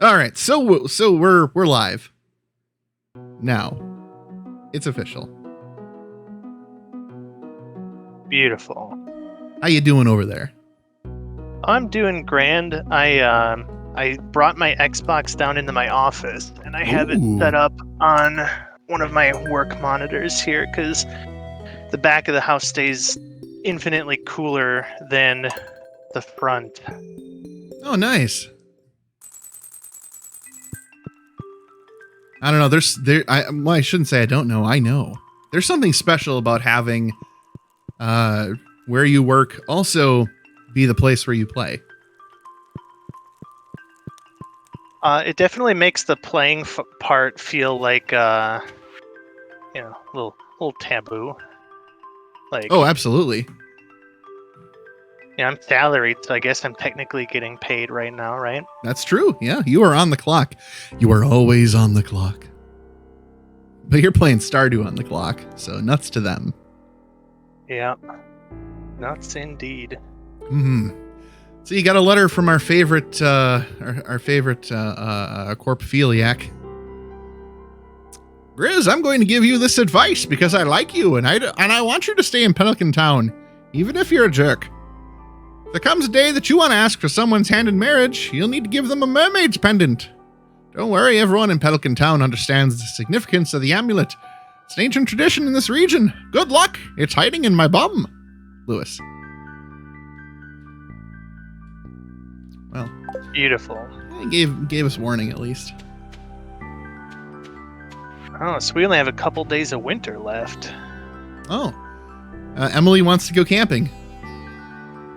All right, so we're live now. It's official. Beautiful. How you doing over there? I'm doing grand. I brought my Xbox down into my office and I have it set up on one of my work monitors here because the back of the house stays infinitely cooler than the front. Oh, nice. I don't know. I shouldn't say I don't know. I know. There's something special about having where you work also be the place where you play. It definitely makes the playing part feel like a little taboo. Like, oh, absolutely. Yeah, I'm salaried, so I guess I'm technically getting paid right now, right? That's true. Yeah, you are on the clock. You are always on the clock. But you're playing Stardew on the clock, so nuts to them. Yeah, nuts indeed. So you got a letter from our favorite corpophiliac. Grizz, I'm going to give you this advice because I like you and I want you to stay in Pelican Town, even if you're a jerk. If there comes a day that you want to ask for someone's hand in marriage, you'll need to give them a mermaid's pendant. Don't worry, everyone in Pelican Town understands the significance of the amulet. It's an ancient tradition in this region. Good luck. It's hiding in my bum. Lewis. Well, beautiful. He gave us warning at least. Oh, so we only have a couple days of winter left. Oh. Emily wants to go camping.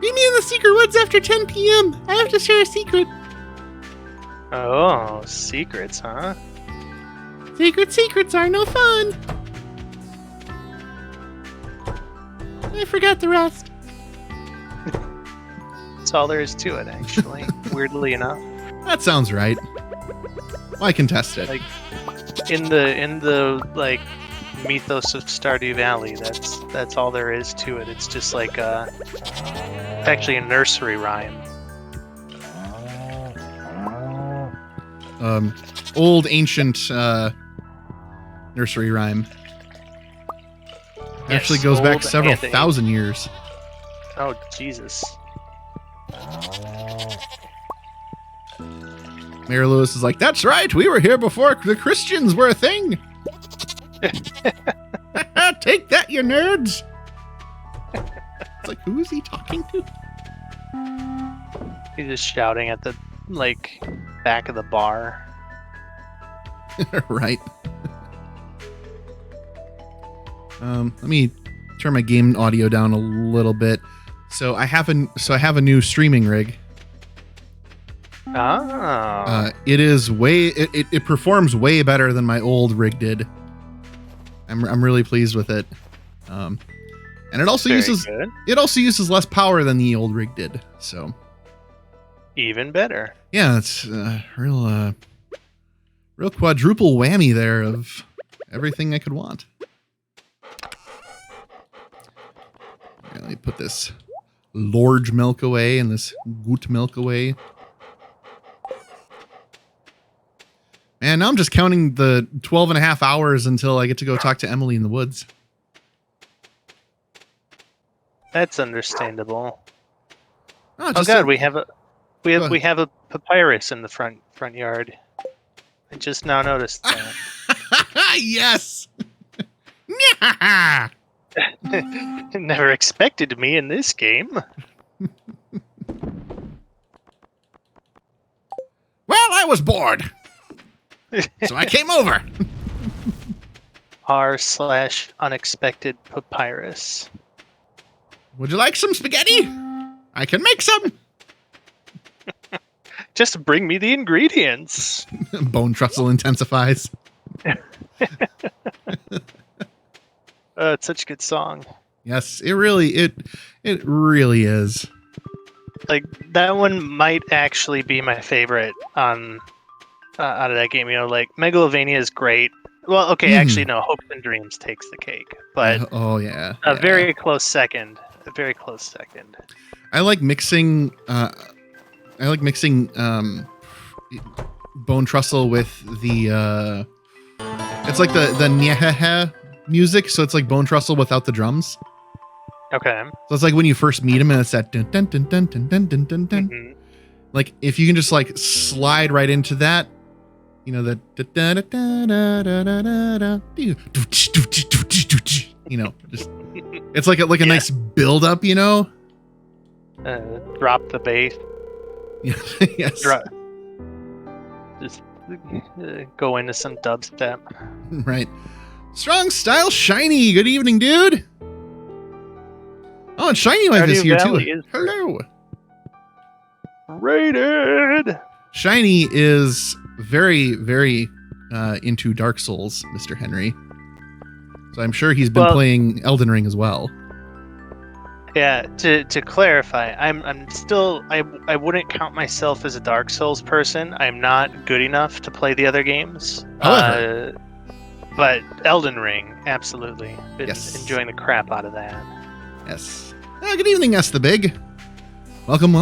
Meet me in the secret woods after 10 p.m. I have to share a secret. Oh, secrets, huh? Secrets are no fun. I forgot the rest. That's all there is to it, actually. Weirdly enough. That sounds right. I can test it. Like in the like mythos of Stardew Valley, that's all there is to it. It's just like it's actually a nursery rhyme. Old ancient nursery rhyme. Yes, actually goes back several thousand years. Oh, Jesus. Mayor Lewis is like, that's right, we were here before the Christians were a thing. Take that, you nerds. It's like, who is he talking to? He's just shouting at the, back of the bar. Right. Let me turn my game audio down a little bit. So I have a new streaming rig. Oh. It performs way better than my old rig did. I'm really pleased with it. And it also uses less power than the old rig did. So even better. Yeah, it's real quadruple whammy there of everything I could want. Okay, let me put this large milk away and this good milk away. And now I'm just counting the 12 and a half hours until I get to go talk to Emily in the woods. That's understandable. Oh God, we have a papyrus in the front yard. I just now noticed that. Yes. Never expected me in this game. Well, I was bored. So I came over. r/unexpected papyrus. Would you like some spaghetti? I can make some. Just bring me the ingredients. Bone trussle intensifies. It's such a good song. Yes, it really is. Like, that one might actually be my favorite on out of that game. You know, like Megalovania is great. Well, okay, actually no, Hopes and Dreams takes the cake, but a very close second. A very close second. I like mixing bone trussel with the it's like the nyehehe music, so it's like bone trussel without the drums. Okay. So it's like when you first meet him and it's that dun dun dun dun dun dun dun dun dun. Mhm. Like if you can just like slide right into that, you know, the you know, just it's like a nice build up, you know. Drop the bass. Yes. Just go into some dubstep. Right. Strong Style Shiny. Good evening, dude. Oh, and Shiny Wife is here too. Hello. Rated. Shiny is very, very into Dark Souls, Mr. Henry. So I'm sure he's been playing Elden Ring as well. Yeah, to clarify, I'm still I wouldn't count myself as a Dark Souls person. I'm not good enough to play the other games. However, but Elden Ring, absolutely. Been enjoying the crap out of that. Yes. Good evening, S the Big. Welcome.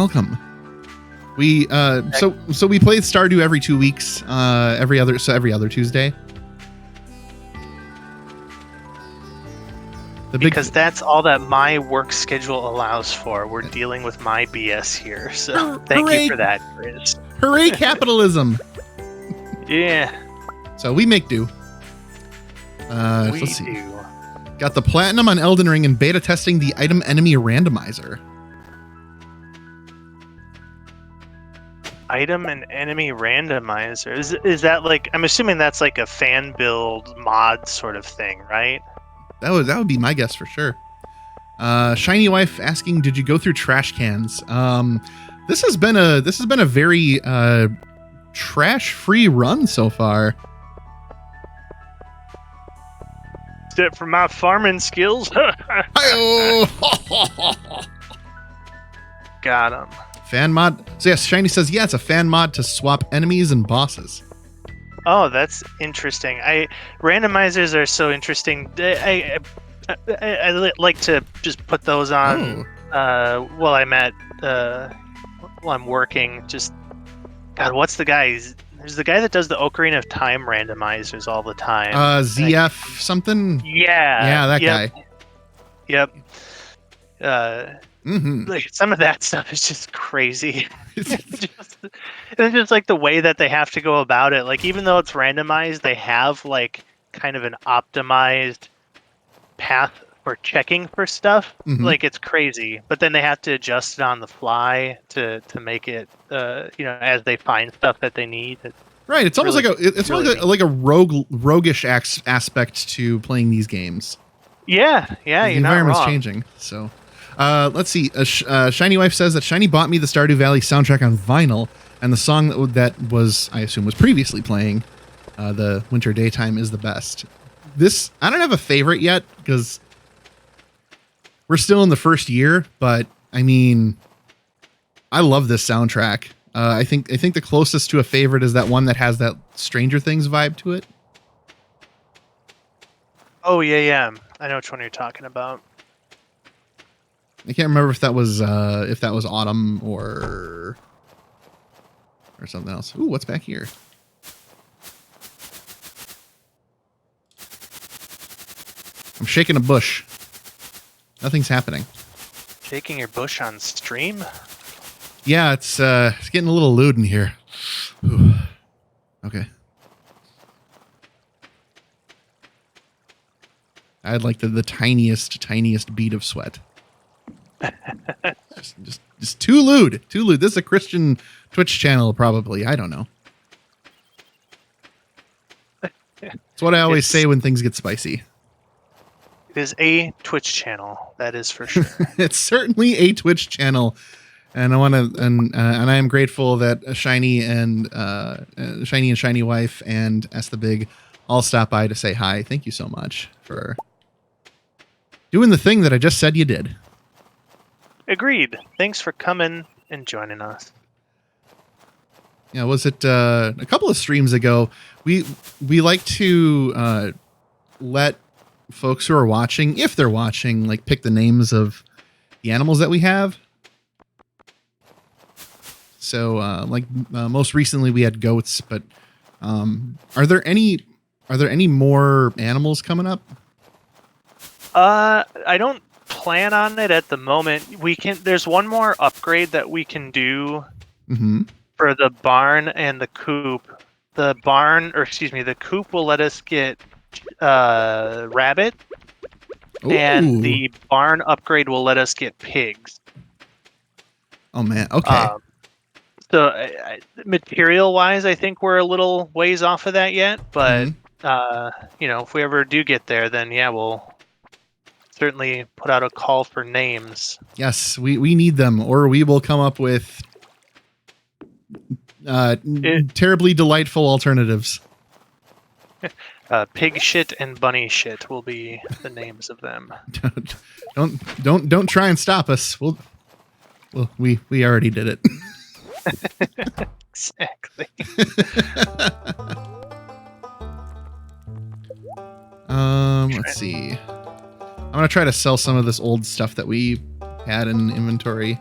We so we play Stardew every 2 weeks, every other Tuesday. Because that's all that my work schedule allows for. We're dealing with my BS here. So thank you for that, Chris. Hooray, capitalism. Yeah. So we make do. Let's see. Got the platinum on Elden Ring and beta testing the item enemy randomizer. Item and enemy randomizer. Is that like, I'm assuming that's like a fan build mod sort of thing, right? That would be my guess for sure. Shiny Wife asking, did you go through trash cans? This has been a very trash-free run so far. Except for my farming skills. Got him. Fan mod. So yes, Shiny says, yeah, it's a fan mod to swap enemies and bosses. Oh, that's interesting. Randomizers are so interesting. I like to just put those on while I'm working. Just God, what's the guy? There's the guy that does the Ocarina of Time randomizers all the time. ZF something. Yeah, that guy. Yep. Like some of that stuff is just crazy. just like the way that they have to go about it. Like even though it's randomized, they have like kind of an optimized path for checking for stuff. Like it's crazy, but then they have to adjust it on the fly to make it as they find stuff that they need. Right. It's almost like a roguish aspect to playing these games. Yeah. The environment's changing. So. Let's see. Shiny Wife says that Shiny bought me the Stardew Valley soundtrack on vinyl, and the song that was, I assume, was previously playing, the Winter Daytime, is the best. This, I don't have a favorite yet because we're still in the first year, but I mean, I love this soundtrack. I think the closest to a favorite is that one that has that Stranger Things vibe to it. Oh yeah. I know which one you're talking about. I can't remember if that was Autumn or something else. Ooh, what's back here? I'm shaking a bush. Nothing's happening. Shaking your bush on stream? Yeah, it's getting a little lewd in here. Ooh. Okay. I had like the tiniest bead of sweat. just too lewd. This is a Christian Twitch channel, probably. I don't know. It's what I always say when things get spicy. It is a Twitch channel, that is for sure. It's certainly a Twitch channel, and I want to, and I am grateful that Shiny and Shiny Wife and S the Big all stop by to say hi. Thank you so much for doing the thing that I just said you did. Agreed. Thanks for coming and joining us. Yeah, was it a couple of streams ago? We like to let folks who are watching, if they're watching, like pick the names of the animals that we have. So, most recently we had goats, but are there any more animals coming up? I don't plan on it at the moment. There's one more upgrade that we can do for the barn and the coop. The coop will let us get rabbit, and the barn upgrade will let us get pigs. Oh man, okay. So material-wise, I think we're a little ways off of that yet, but if we ever do get there, then yeah, we'll certainly put out a call for names. Yes, we need them, or we will come up with terribly delightful alternatives. Pig shit and bunny shit will be the names of them. Don't try and stop us. We already did it. Exactly. Let's see. I'm gonna try to sell some of this old stuff that we had in inventory.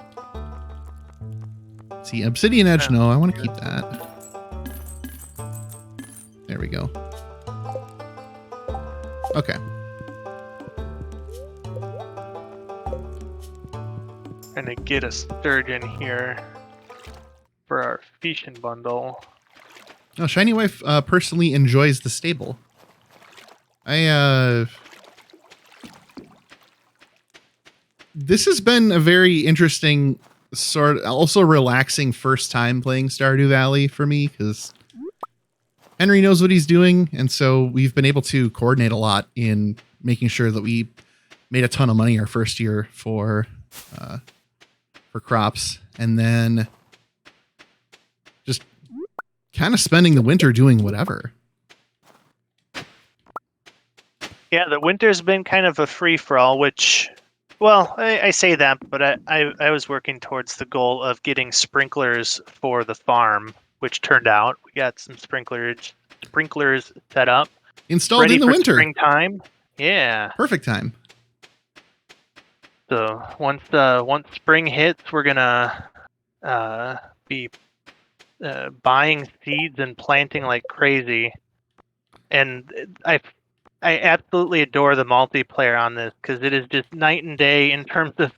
See, obsidian edge. No, I want to keep that. There we go. Okay. Gonna get a sturgeon here for our fishing bundle. Oh, Shiny Wife personally enjoys the stable. This has been a very interesting also relaxing first time playing Stardew Valley for me, because Henry knows what he's doing, and so we've been able to coordinate a lot in making sure that we made a ton of money our first year for crops, and then just kind of spending the winter doing whatever. Yeah, the winter's been kind of a free-for-all, which, well, I say that, but I was working towards the goal of getting sprinklers for the farm, which turned out. We got some sprinklers set up. Installed ready in the for winter. Springtime. Yeah. Perfect time. So once spring hits, we're gonna be buying seeds and planting like crazy. And I absolutely adore the multiplayer on this, because it is just night and day in terms of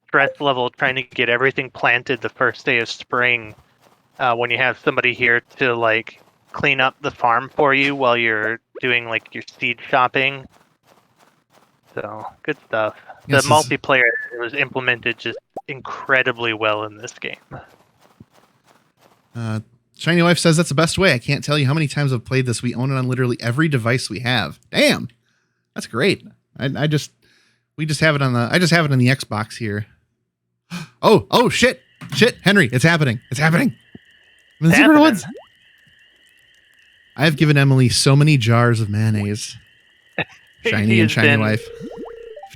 stress level trying to get everything planted the first day of spring. When you have somebody here to like clean up the farm for you while you're doing like your seed shopping. So good stuff. Yes, the multiplayer was implemented just incredibly well in this game. Shiny Wife says that's the best way. I can't tell you how many times I've played this. We own it on literally every device we have. Damn, that's great. I just have it on the Xbox here. Oh shit, Henry, it's happening. I'm in the secret woods. I have given Emily so many jars of mayonnaise. Shiny and Shiny Wife.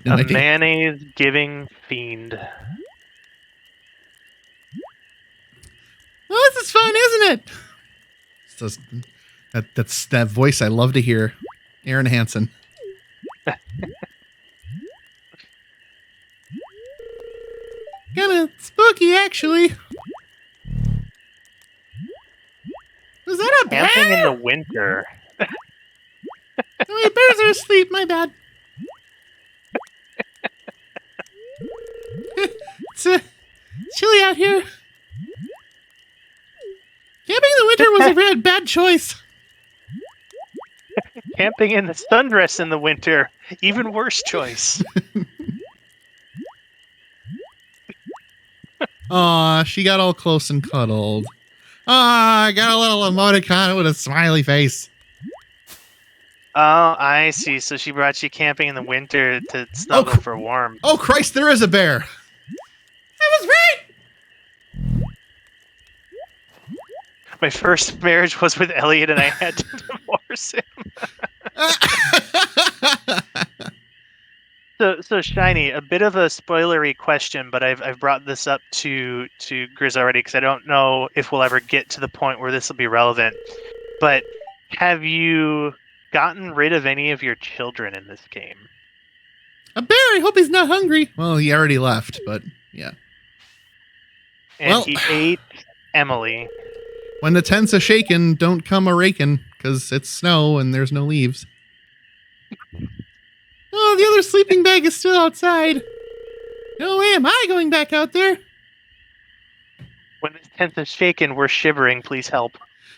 No idea. Mayonnaise giving fiend. Oh, this is fun, isn't it? So that's that voice I love to hear. Aaron Hansen. Kinda spooky, actually. Was that a bear? Camping in the winter. My bears are asleep, my bad. It's chilly out here. Camping in the winter was a very bad choice. Camping in the sundress in the winter, even worse choice. Aw, she got all close and cuddled. Ah, I got a little emoticon with a smiley face. Oh, I see. So she brought you camping in the winter to snuggle for warmth. Oh, Christ, there is a bear. I was right. My first marriage was with Elliot, and I had to divorce him. So Shiny, a bit of a spoilery question, but I've brought this up to Grizz already, because I don't know if we'll ever get to the point where this will be relevant. But have you gotten rid of any of your children in this game? A bear? I hope he's not hungry. Well, he already left, but yeah. And he ate Emily. When the tent's a shakin', don't come a rakin', because it's snow and there's no leaves. Oh, the other sleeping bag is still outside. No way am I going back out there. When this tent is shaken, we're shivering. Please help.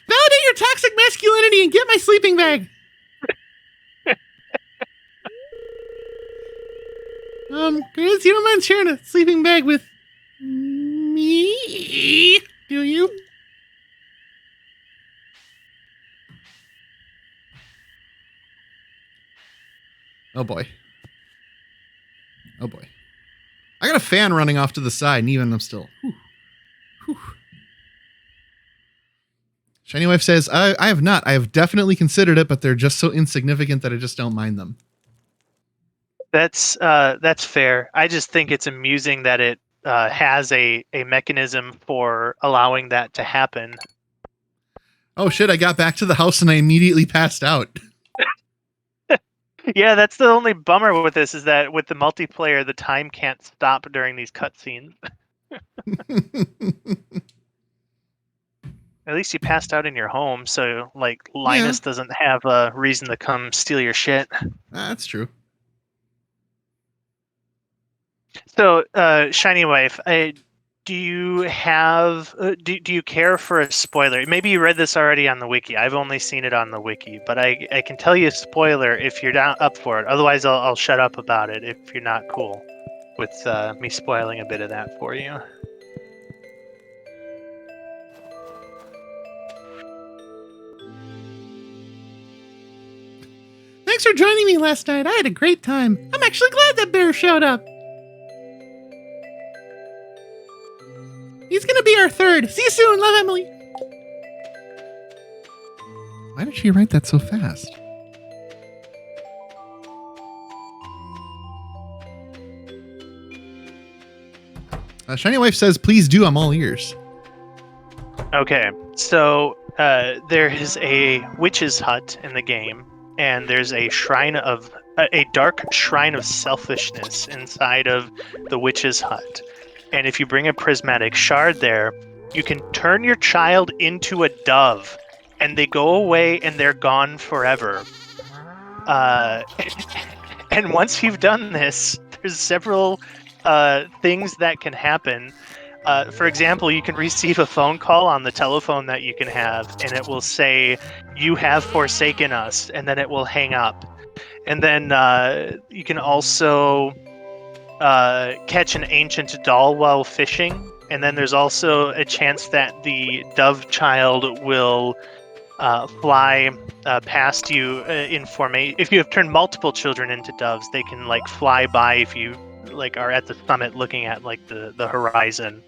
Validate your toxic masculinity and get my sleeping bag. Grizz, you don't mind sharing a sleeping bag with me? Do you? Oh boy. Oh boy. I got a fan running off to the side, and even I'm still. Whew. Whew. Shiny Wife says, I have not. I have definitely considered it, but they're just so insignificant that I just don't mind them. That's fair. I just think it's amusing that it has a mechanism for allowing that to happen. Oh shit, I got back to the house and I immediately passed out. Yeah, that's the only bummer with this, is that with the multiplayer, the time can't stop during these cutscenes. At least you passed out in your home, so like Linus doesn't have a reason to come steal your shit. That's true. So, Shiny Wife, do you have do you care for a spoiler? Maybe you read this already on the wiki. I've only seen it on the wiki, but I can tell you a spoiler if you're up for it. Otherwise, I'll shut up about it if you're not cool with me spoiling a bit of that for you. Thanks for joining me last night. I had a great time. I'm actually glad that bear showed up. He's gonna be our third. See you soon. Love, Emily. Why did she write that so fast? Shiny Wife says, please do. I'm all ears. Okay, so there is a witch's hut in the game, and there's a dark shrine of selfishness inside of the witch's hut. And if you bring a prismatic shard there, you can turn your child into a dove, and they go away and they're gone forever. And once you've done this, there's several things that can happen. For example, you can receive a phone call on the telephone that you can have, and it will say, "You have forsaken us," and then it will hang up. And then you can also catch an ancient doll while fishing, and then there's also a chance that the dove child will fly past you in formation. If you have turned multiple children into doves, they can like fly by if you like are at the summit looking at like the horizon.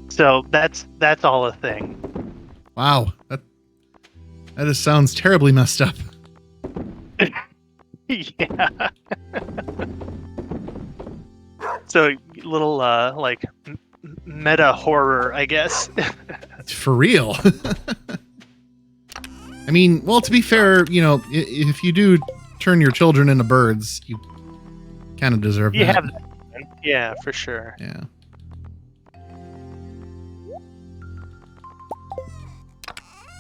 So that's all a thing. Wow, that just sounds terribly messed up. Yeah. So little like meta horror, I guess. For real. I mean, well, to be fair, you know, if you do turn your children into birds, you kind of deserve that. Have that. Yeah, for sure. Yeah.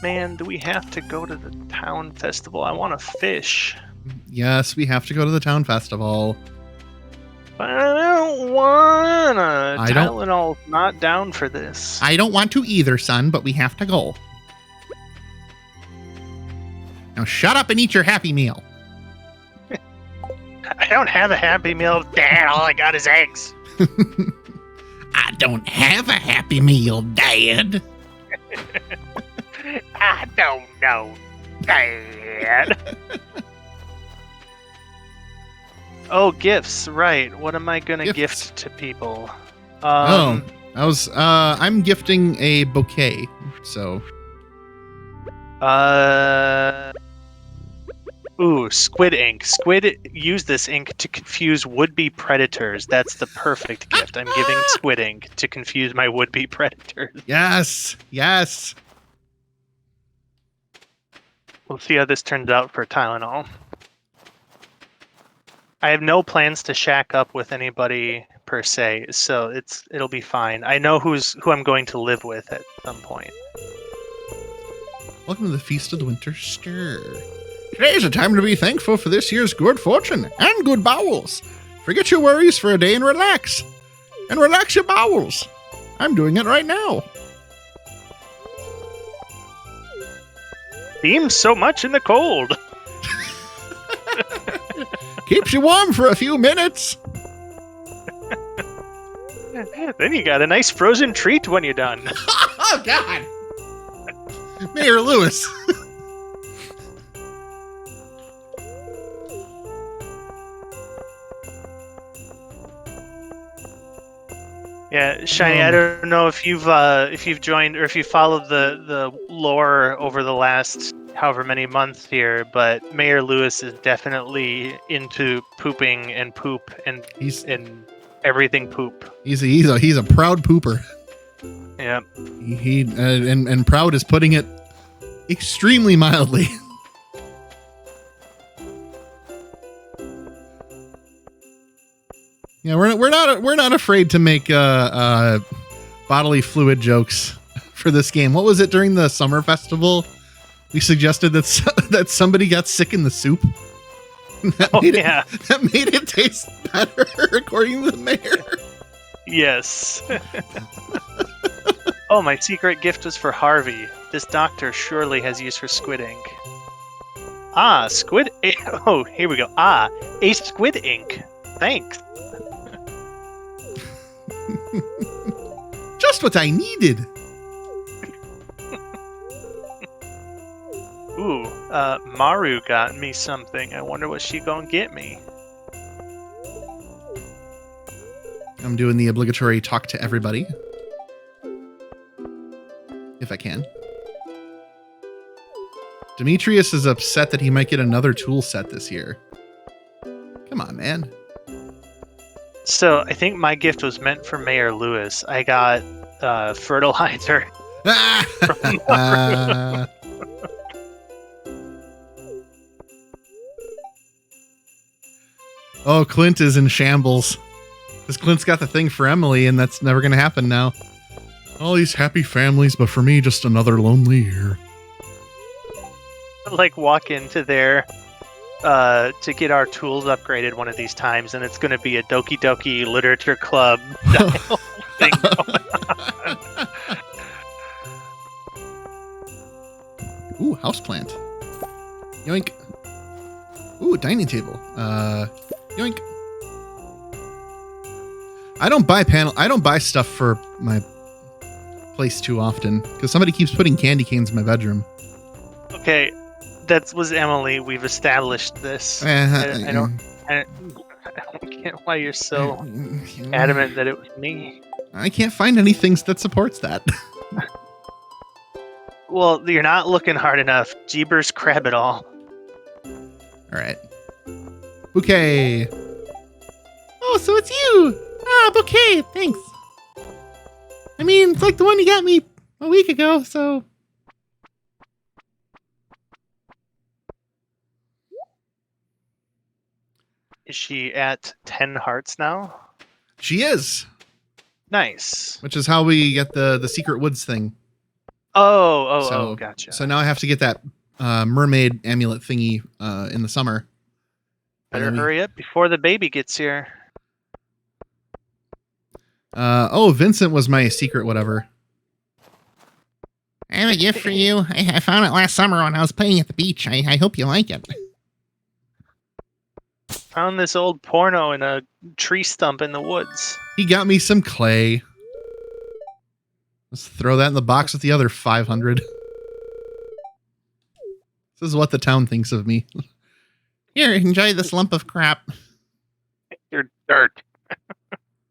Man, do we have to go to the town festival? I want to fish. Yes, we have to go to the town festival. But I don't wanna. Tylenol's not down for this. I don't want to either, son, but we have to go. Now shut up and eat your Happy Meal. I don't have a Happy Meal, Dad. All I got is eggs. I don't have a Happy Meal, Dad. I don't know, Dad. Oh, gifts, right. What am I gonna gift to people? I'm gifting a bouquet, so. Ooh, squid ink. Squid use this ink to confuse would-be predators. That's the perfect gift. I'm giving squid ink to confuse my would-be predators. Yes, yes. We'll see how this turns out for Tylenol. I have no plans to shack up with anybody per se, so it'll be fine. I know who I'm going to live with at some point. Welcome to the Feast of the Winter Stir. Today is a time to be thankful for this year's good fortune and good bowels. Forget your worries for a day and relax. And relax your bowels. I'm doing it right now. Seems so much in the cold. Keeps you warm for a few minutes. Then you got a nice frozen treat when you're done. Oh, God. Mayor Lewis. Yeah, Shiny, I don't know if you've joined or if you followed the lore over the last however many months here, but Mayor Lewis is definitely into pooping and poop and everything poop. He's a proud pooper. Yeah. And proud is putting it extremely mildly. Yeah, we're not afraid to make bodily fluid jokes for this game. What was it during the summer festival? We suggested that somebody got sick in the soup. That made it taste better, according to the mayor. Yes. Oh, my secret gift was for Harvey. This doctor surely has use for squid ink. Ah, squid. Oh, here we go. Ah, a squid ink. Thanks. Just what I needed. Ooh, Maru got me something. I wonder what she gonna get me. I'm doing the obligatory talk to everybody. If I can. Demetrius is upset that he might get another tool set this year. Come on, man. So I think my gift was meant for Mayor Lewis. I got fertilizer. Oh, Clint is in shambles. Because Clint's got the thing for Emily, and that's never going to happen now. All these happy families, but for me, just another lonely year. Like walk into there to get our tools upgraded one of these times, and it's going to be a Doki Doki Literature Club style thing going on. Ooh, houseplant. Yoink. Ooh, dining table. Yoink. I don't buy stuff for my place too often because somebody keeps putting candy canes in my bedroom. Okay, that was Emily. We've established this. I don't get why you're so adamant that it was me. I can't find anything that supports that. Well, you're not looking hard enough. Jeebers crab it all. All right. Bouquet. Oh, so it's you. Ah, bouquet. Thanks. I mean, it's like the one you got me a week ago, so. Is she at 10 hearts now? She is. Nice. Which is how we get the secret woods thing. Oh, gotcha. So now I have to get that mermaid amulet thingy in the summer. Better hurry up before the baby gets here. Vincent was my secret whatever. I have a gift for you. I found it last summer when I was playing at the beach. I hope you like it. Found this old porno in a tree stump in the woods. He got me some clay. Let's throw that in the box with the other 500. This is what the town thinks of me. Here, enjoy this lump of crap. You're dirt.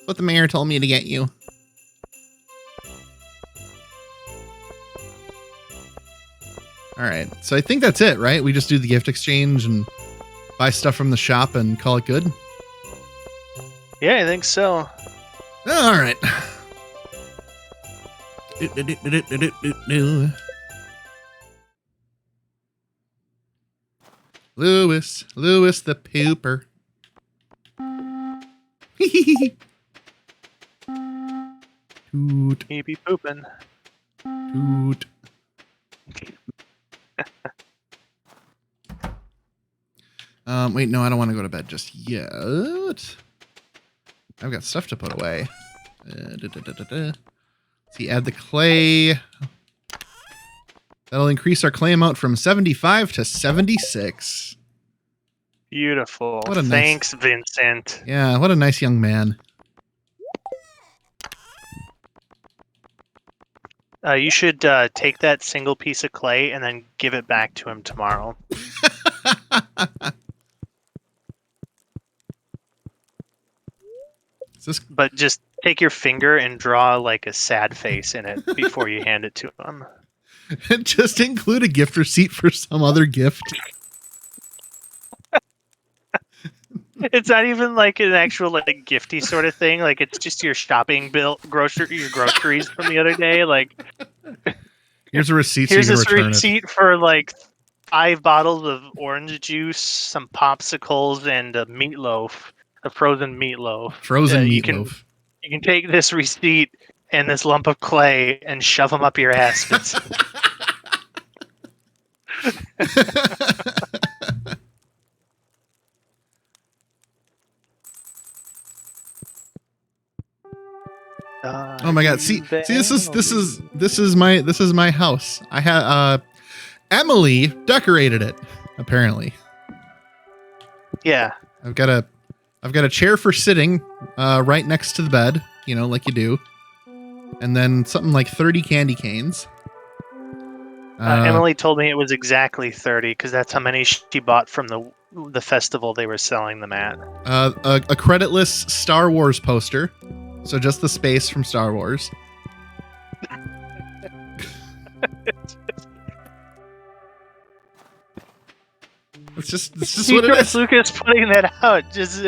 What the mayor told me to get you. All right, so I think that's it, right? We just do the gift exchange and buy stuff from the shop and call it good? Yeah, I think so. All right. Lewis the pooper. Toot. He be pooping. Toot. Wait, no, I don't want to go to bed just yet. I've got stuff to put away. See, add the clay. That'll increase our clay amount from 75 to 76. Beautiful. What a Thanks, Vincent. Yeah, what a nice young man. You should take that single piece of clay and then give it back to him tomorrow. But just take your finger and draw like a sad face in it before you hand it to him. Just include a gift receipt for some other gift. It's not even like an actual like gifty sort of thing. Like it's just your shopping bill, your groceries from the other day. Like here's a receipt. Here's so you this can return receipt for like 5 bottles of orange juice, some popsicles, and a meatloaf, a frozen meatloaf. Frozen You meatloaf. can take this receipt and this lump of clay and shove them up your ass. Oh my god! See, this is my house. I had Emily decorated it. Apparently, yeah. I've got a chair for sitting right next to the bed. You know, like you do, and then something like 30 candy canes. Emily told me it was exactly 30 because that's how many she bought from the festival they were selling them at. A creditless Star Wars poster. So just the space from Star Wars. It's just what it is. Lucas putting that out. Just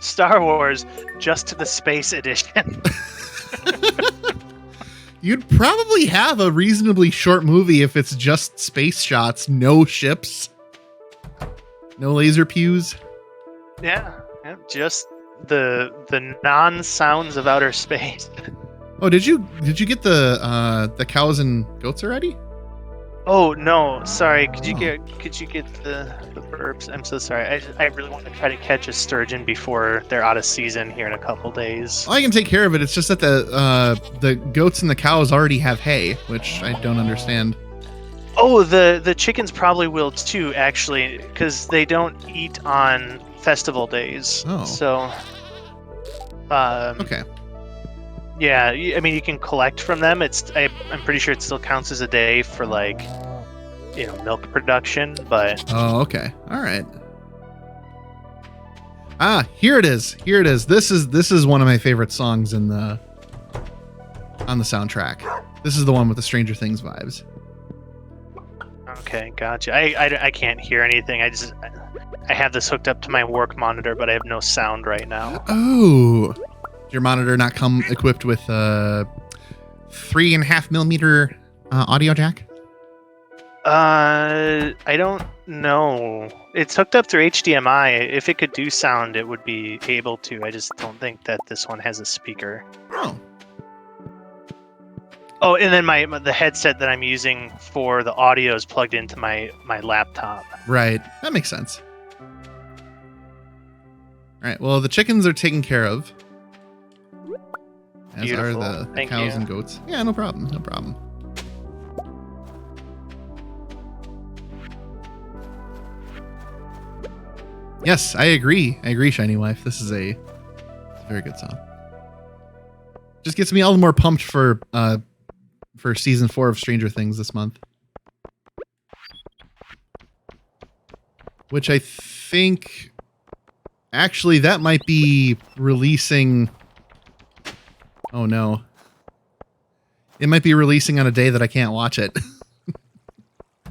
Star Wars, just the space edition. You'd probably have a reasonably short movie if it's just space shots, no ships, no laser pews. Yeah, just the non-sounds of outer space. Oh, did you get the cows and goats already? Oh no, sorry. Could you get the burps? I'm so sorry. I really want to try to catch a sturgeon before they're out of season here in a couple days. I can take care of it. It's just that the goats and the cows already have hay, which I don't understand. Oh, the chickens probably will too, actually, because they don't eat on festival days. Oh. So. Okay. Yeah, I mean, you can collect from them. I'm pretty sure it still counts as a day for like, milk production. But oh, okay, all right. Ah, here it is. This is one of my favorite songs on the soundtrack. This is the one with the Stranger Things vibes. Okay, gotcha. I can't hear anything. I have this hooked up to my work monitor, but I have no sound right now. Oh. Your monitor not come equipped with a 3.5 millimeter audio jack? I don't know. It's hooked up through HDMI. If it could do sound, it would be able to. I just don't think that this one has a speaker. Oh. Oh, and then the headset that I'm using for the audio is plugged into my laptop. Right. That makes sense. All right. Well, the chickens are taken care of. As Beautiful. are the Thank cows you. and goats. Yeah, no problem. No problem. Yes, I agree. Shiny Wife. This is a very good song. Just gets me all the more pumped for season 4 of Stranger Things this month. Which I think actually that might be releasing. Oh no. It might be releasing on a day that I can't watch it.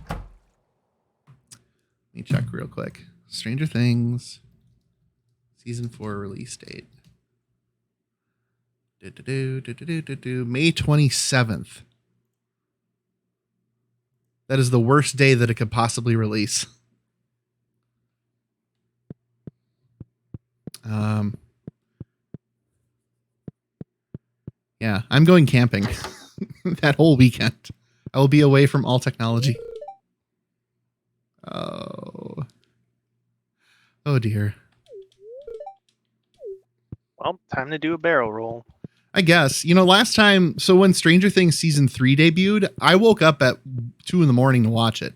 Let me check real quick. Stranger Things season 4 release date. May 27th. That is the worst day that it could possibly release. Yeah, I'm going camping that whole weekend. I will be away from all technology. Oh. Oh dear. Well, time to do a barrel roll. I guess. You know, last time, so when Stranger Things season 3 debuted, I woke up at 2 in the morning to watch it.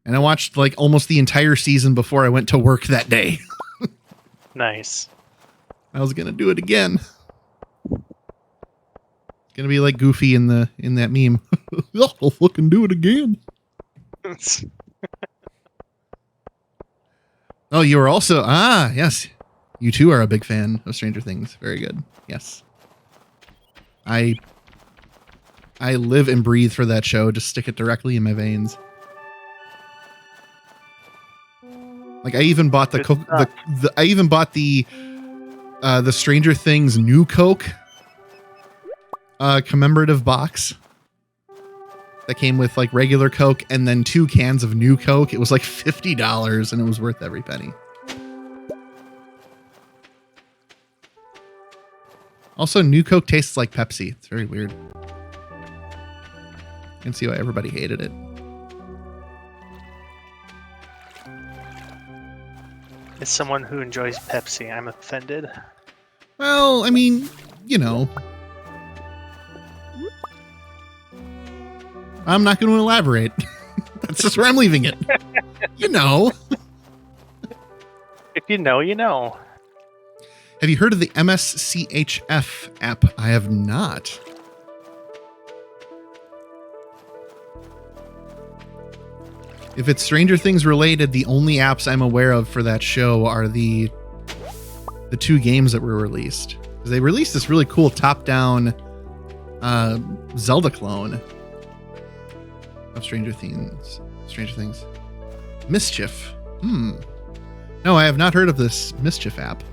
And I watched like almost the entire season before I went to work that day. Nice. I was gonna do it again. It's gonna be like Goofy in that meme. I'll fucking do it again. Oh, you are also yes. You too are a big fan of Stranger Things. Very good. Yes. I live and breathe for that show. Just stick it directly in my veins. Like I even bought I even bought the Stranger Things new Coke commemorative box that came with like regular Coke and then 2 cans of new Coke. It was like $50 and it was worth every penny. Also, new Coke tastes like Pepsi. It's very weird. I can see why everybody hated it. As someone who enjoys Pepsi, I'm offended. Well, I mean, you know. I'm not going to elaborate. That's just where I'm leaving it. You know. If you know, you know. Have you heard of the MSCHF app? I have not. If it's Stranger Things related, the only apps I'm aware of for that show are the 2 games that were released. They released this really cool top-down Zelda clone of Stranger Things. Mischief. No, I have not heard of this Mischief app.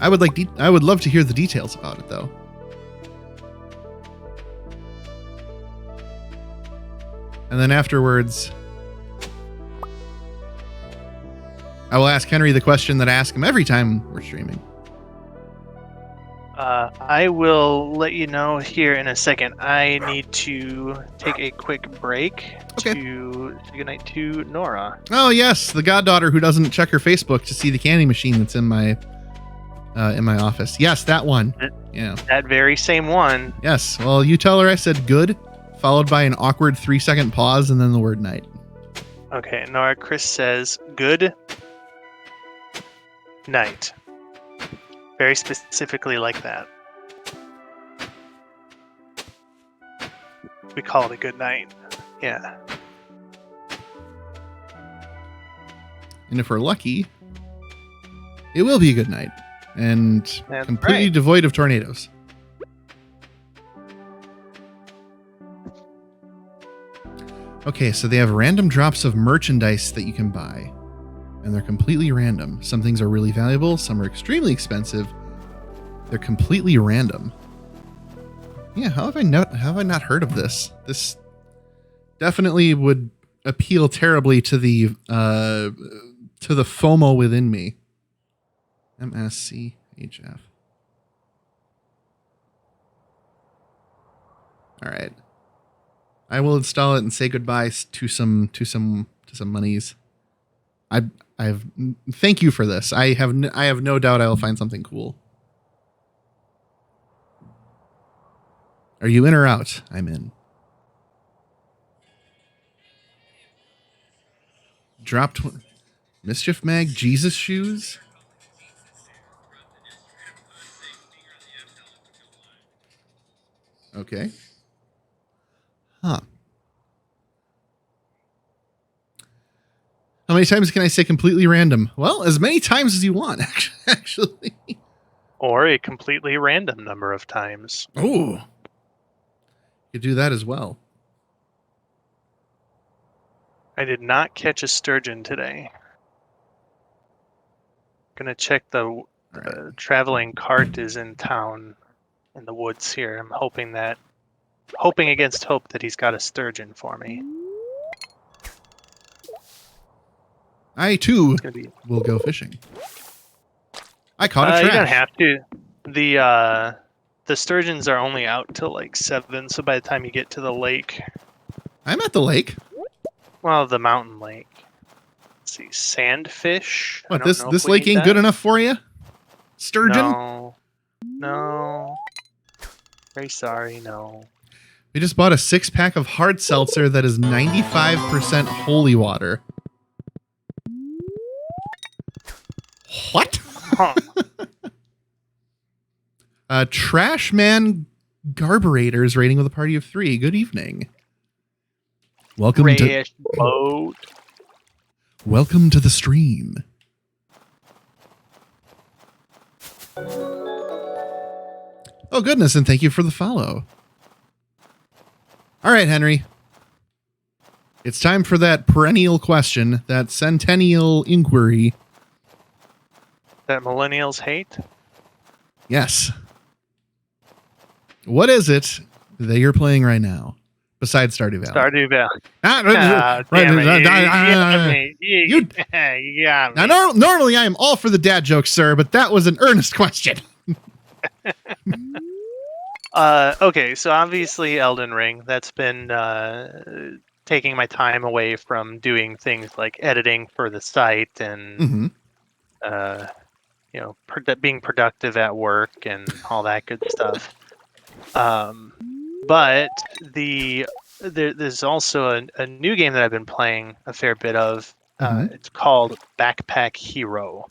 I would love to hear the details about it, though. And then afterwards, I will ask Henry the question that I ask him every time we're streaming. I will let you know here in a second. I need to take a quick break to say goodnight to Nora. Oh, yes, the goddaughter who doesn't check her Facebook to see the candy machine that's in my office. Yes, that one. Yeah. That very same one. Yes. Well, you tell her I said good, followed by an awkward 3-second pause, and then the word night. Okay, Nora, Chris says good night. Very specifically like that. We call it a good night. Yeah. And if we're lucky, it will be a good night. And That's completely right. devoid of tornadoes. Okay, so they have random drops of merchandise that you can buy. And they're completely random. Some things are really valuable, some are extremely expensive. They're completely random. Yeah, how have I not heard of this? This definitely would appeal terribly to the FOMO within me. MSCHF. All right. I will install it and say goodbye to some monies. I've thank you for this. I have no doubt I will find something cool. Are you in or out? I'm in. Mischief Mag Jesus shoes. Okay. Huh. How many times can I say completely random? Well, as many times as you want, actually. Or a completely random number of times. Oh. You could do that as well. I did not catch a sturgeon today. Gonna check the traveling cart is in town in the woods here. I'm hoping against hope that he's got a sturgeon for me. I too will go fishing. I caught a trash. You don't have to. The sturgeons are only out till like 7, so by the time you get to the lake, I'm at the lake. well, the mountain lake. Let's see, sandfish. I What, don't know if this we lake need ain't that. good enough for you? Sturgeon? No. Very sorry, no. We just bought a 6-pack of hard seltzer that is 95% holy water. What? Huh. Trash Man Garburators rating with a party of 3. Good evening. Welcome to boat. Welcome to the stream. Oh goodness, and thank you for the follow. All right, Henry. It's time for that perennial question, that centennial inquiry. That millennials hate? Yes. What is it that you're playing right now, besides Stardew Valley? Stardew Valley. You got me. Now, normally I am all for the dad joke, sir, but that was an earnest question. Okay, so obviously Elden Ring. That's been taking my time away from doing things like editing for the site and being productive at work and all that good stuff. But there's also a new game that I've been playing a fair bit of. It's called Backpack Hero.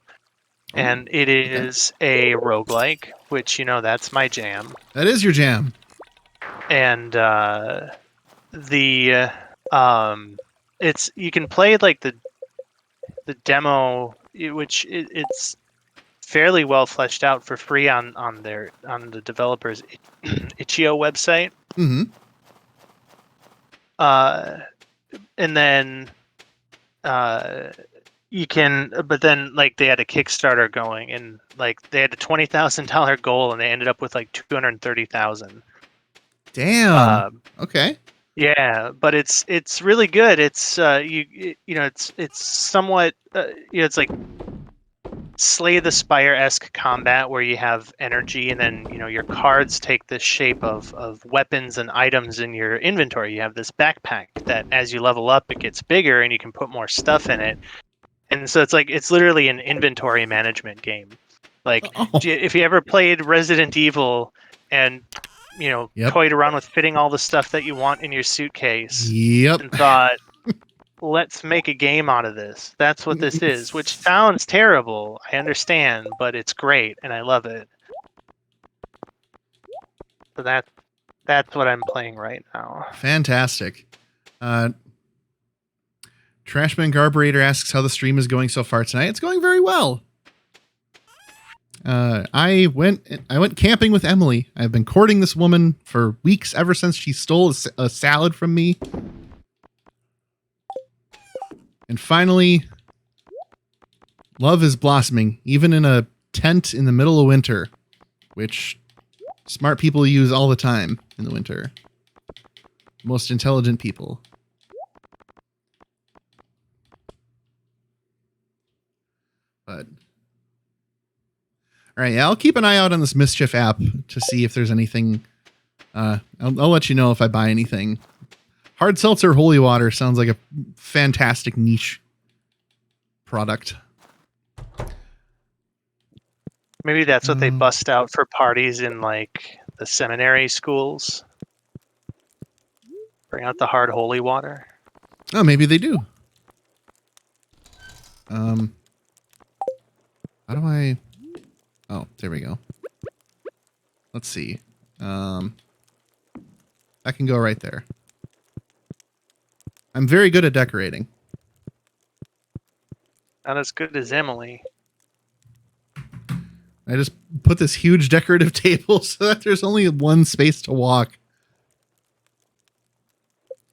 And it is a roguelike, which, that's my jam. That is your jam. And you can play like the demo, which it's fairly well fleshed out for free on the developers itch.io website. And then you can, but then like they had a Kickstarter going, and like they had a $20,000 goal, and they ended up with like 230,000. Damn. Okay. Yeah, but it's really good. It's it's somewhat it's like Slay the Spire-esque combat where you have energy, and then your cards take the shape of weapons and items in your inventory. You have this backpack that as you level up it gets bigger and you can put more stuff in it. And so it's literally an inventory management game. Like if you ever played Resident Evil and toyed around with fitting all the stuff that you want in your suitcase and thought, let's make a game out of this. That's what this is, which sounds terrible. I understand, but it's great and I love it. So that's what I'm playing right now. Fantastic. Trashman Garburator asks how the stream is going so far tonight. It's going very well. I went camping with Emily. I've been courting this woman for weeks, ever since she stole a salad from me. And finally, love is blossoming, even in a tent in the middle of winter, which smart people use all the time in the winter. Most intelligent people. But all right, yeah, I'll keep an eye out on this Mischief app to see if there's anything. I'll let you know if I buy anything. Hard seltzer holy water sounds like a fantastic niche product. Maybe that's what they bust out for parties in like the seminary schools. Bring out the hard holy water. Oh, maybe they do. How do I... Oh, there we go. Let's see. I can go right there. I'm very good at decorating. Not as good as Emily. I just put this huge decorative table so that there's only one space to walk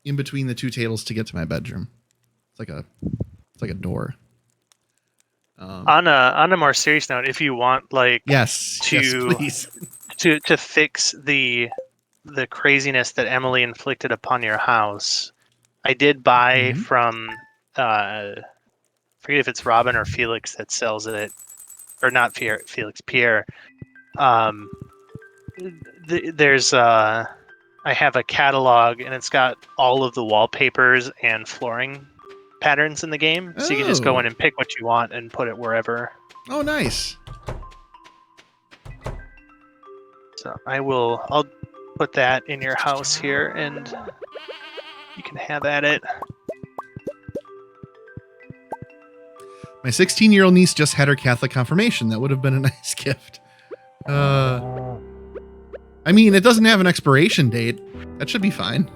in between the two tables to get to my bedroom. It's like a door. On a more serious note, if you want yes, please. to fix the craziness that Emily inflicted upon your house, I did buy from forget if it's Robin or Felix that sells it. or not Pierre, Felix, Pierre. There's I have a catalog and it's got all of the wallpapers and flooring patterns in the game, so you can just go in and pick what you want and put it wherever. Oh, nice. So I'll put that in your house here and you can have at it. My 16-year-old niece just had her Catholic confirmation. That would have been a nice gift. I mean, it doesn't have an expiration date. That should be fine,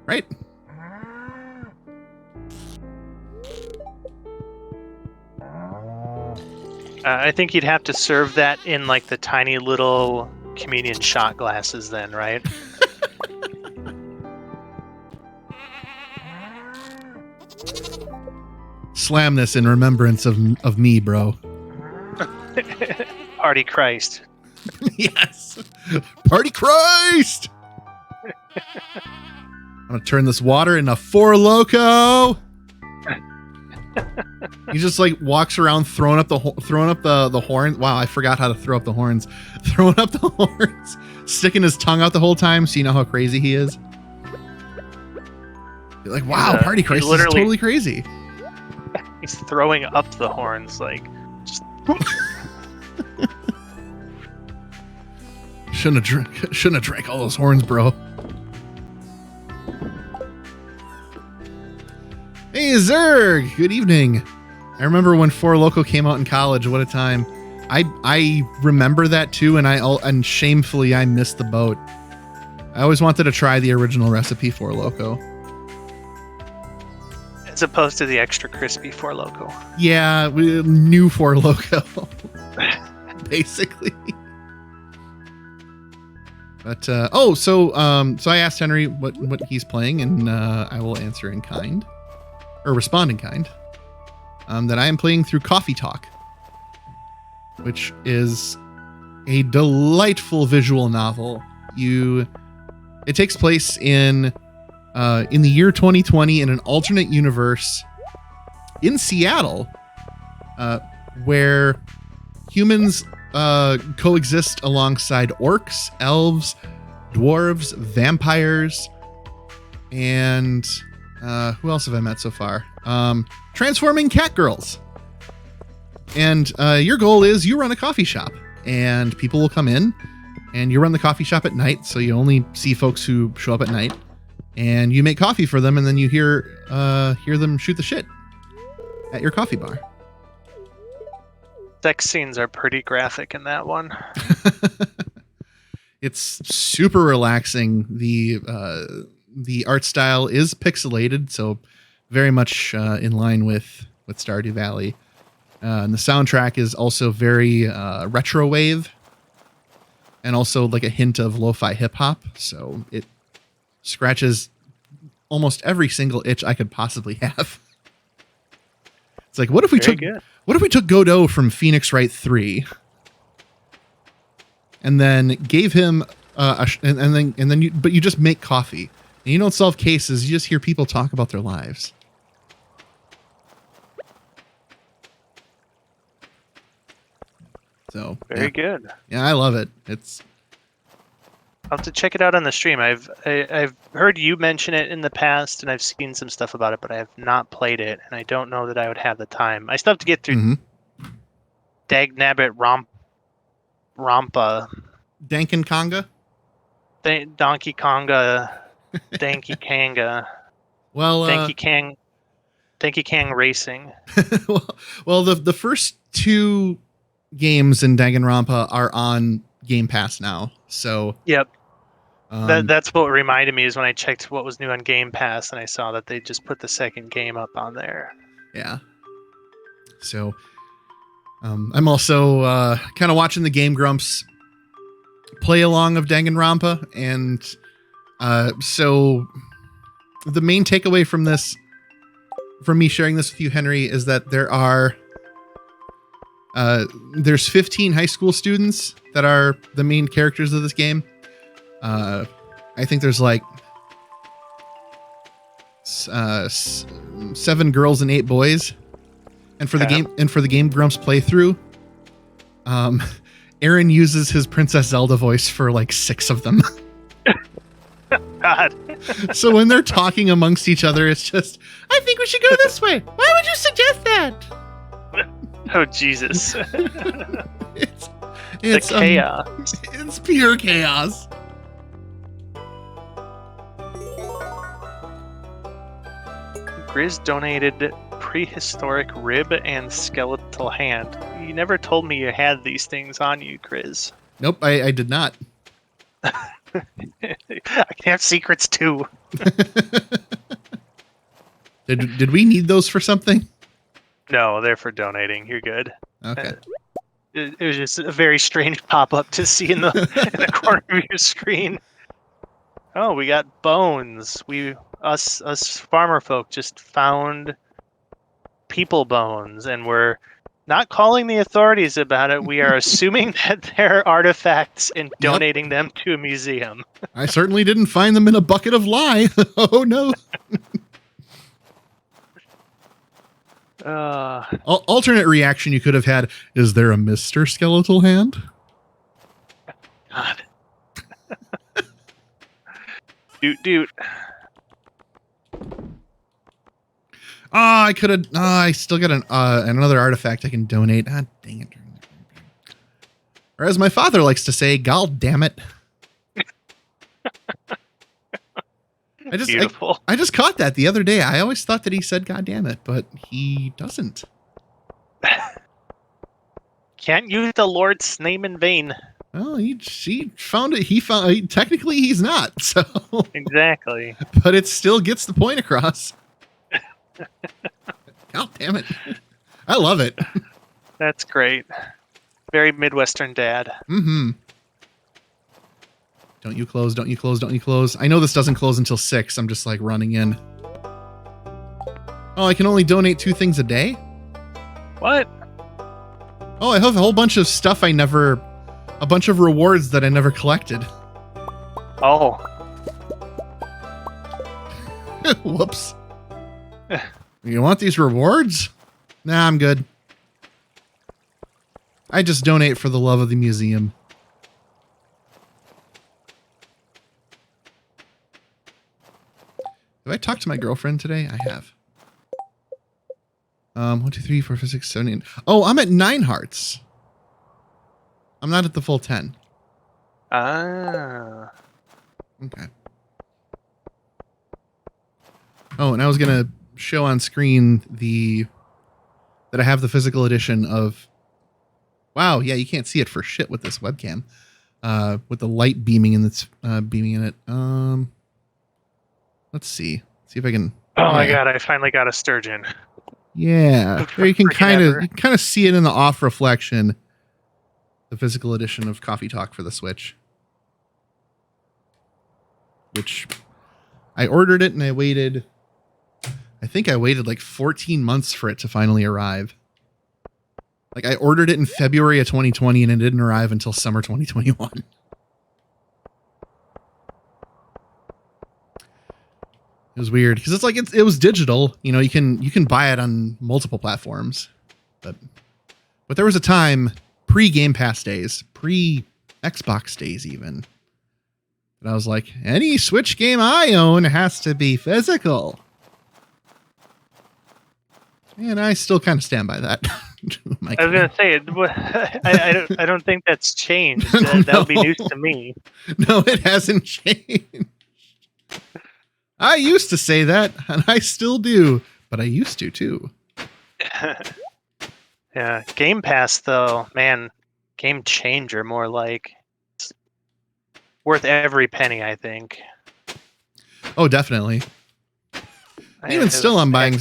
right? I think you'd have to serve that in like the tiny little communion shot glasses then, right? Slam this in remembrance of me, bro. Party Christ. Yes. Party Christ! I'm gonna turn this water into Four Loko. He just like walks around throwing up the horns. Wow, I forgot how to throw up the horns. Throwing up the horns, sticking his tongue out the whole time, so you know how crazy he is. You're like, wow, Party Christ is totally crazy. He's throwing up the horns, like just. Shouldn't have drank all those horns, bro. Hey, Zerg! Good evening. I remember when Four Loko came out in college. What a time! I remember that too, and shamefully I missed the boat. I always wanted to try the original recipe Four Loko, as opposed to the extra crispy Four Loko. Yeah, new Four Loko, basically. But so I asked Henry what he's playing, and I will answer in kind. Or respond in kind, that I am playing through Coffee Talk, which is a delightful visual novel. It takes place in the year 2020 in an alternate universe in Seattle, where humans coexist alongside orcs, elves, dwarves, vampires, and who else have I met so far? Transforming cat girls. And your goal is you run a coffee shop, and people will come in, and you run the coffee shop at night, so you only see folks who show up at night, and you make coffee for them, and then you hear them shoot the shit at your coffee bar. Sex scenes are pretty graphic in that one. It's super relaxing. The art style is pixelated, so very much in line with Stardew Valley. And the soundtrack is also very retro wave, and also like a hint of lo-fi hip hop. So it scratches almost every single itch I could possibly have. It's like, what if we took Godot from Phoenix Wright 3 and then gave him but you just make coffee. And you don't solve cases, you just hear people talk about their lives. So very good. Yeah, I love it. I'll have to check it out on the stream. I've heard you mention it in the past, and I've seen some stuff about it, but I have not played it, and I don't know that I would have the time. I still have to get through Dagnabbit Rompa. Dankin Conga? Donkey Konga. Danky Kanga. Well, Danky Kang Racing. well, the first two games in Danganronpa are on Game Pass now. So yep. That's what reminded me is when I checked what was new on Game Pass, and I saw that they just put the second game up on there. Yeah. So I'm also kind of watching the Game Grumps play along of Danganronpa, and so the main takeaway from this, from me sharing this with you, Henry, is that there's 15 high school students that are the main characters of this game. I think there's like 7 girls and 8 boys. And for the Game Grumps playthrough, Aaron uses his Princess Zelda voice for like 6 of them. God. So when they're talking amongst each other, it's just, I think we should go this way. Why would you suggest that? Oh, Jesus. It's the chaos. It's pure chaos. Grizz donated prehistoric rib and skeletal hand. You never told me you had these things on you, Grizz. Nope, I did not. I can have secrets too. Did we need those for something? No, they're for donating. You're good. Okay. It was just a very strange pop-up to see in the corner of your screen. Oh, we got bones. Us farmer folk just found people bones, and we're not calling the authorities about it. We are assuming that they're artifacts and donating them to a museum. I certainly didn't find them in a bucket of lye. Oh no. Alternate reaction you could have had, is there a Mr. Skeletal Hand? God. Dude. I could have. I still got another artifact I can donate. Ah, dang it. Or as my father likes to say, God damn it. Beautiful. I just caught that the other day. I always thought that he said God damn it, but he doesn't. Can't use the Lord's name in vain. Well, he found it. Technically he's not. So Exactly. But it still gets the point across. God damn it. I love it. That's great. Very Midwestern dad. Mm-hmm. Don't you close, don't you close, don't you close. I know this doesn't close until 6. I'm just like running in. Oh, I can only donate 2 things a day? What? Oh, I have a whole bunch of stuff a bunch of rewards that I never collected. Oh. Whoops. You want these rewards? Nah, I'm good. I just donate for the love of the museum. Have I talked to my girlfriend today? I have. 1, 2, 3, 4, 5, 6, 7, 8. Oh, I'm at 9 hearts. I'm not at the full 10. Ah. Okay. Oh, and I was gonna show on screen that I have the physical edition of. Wow, yeah, you can't see it for shit with this webcam. With the light beaming in it. Let's see. See if I can. Oh my God! I finally got a sturgeon. Yeah, there you can kind of see it in the off reflection. The physical edition of Coffee Talk for the Switch, which I ordered it and I waited. I think I waited like 14 months for it to finally arrive. Like I ordered it in February of 2020 and it didn't arrive until summer 2021. It was weird because it's like it was digital. You know, you can buy it on multiple platforms, but there was a time pre-Game Pass days, pre-Xbox days even, that I was like, any Switch game I own has to be physical. And I still kind of stand by that. I was gonna say, I don't think that's changed. That would be news to me. No, it hasn't changed. I used to say that, and I still do, but I used to too. Yeah, Game Pass though, man, game changer more like. It's worth every penny, I think. Oh, definitely. Even still, I'm buying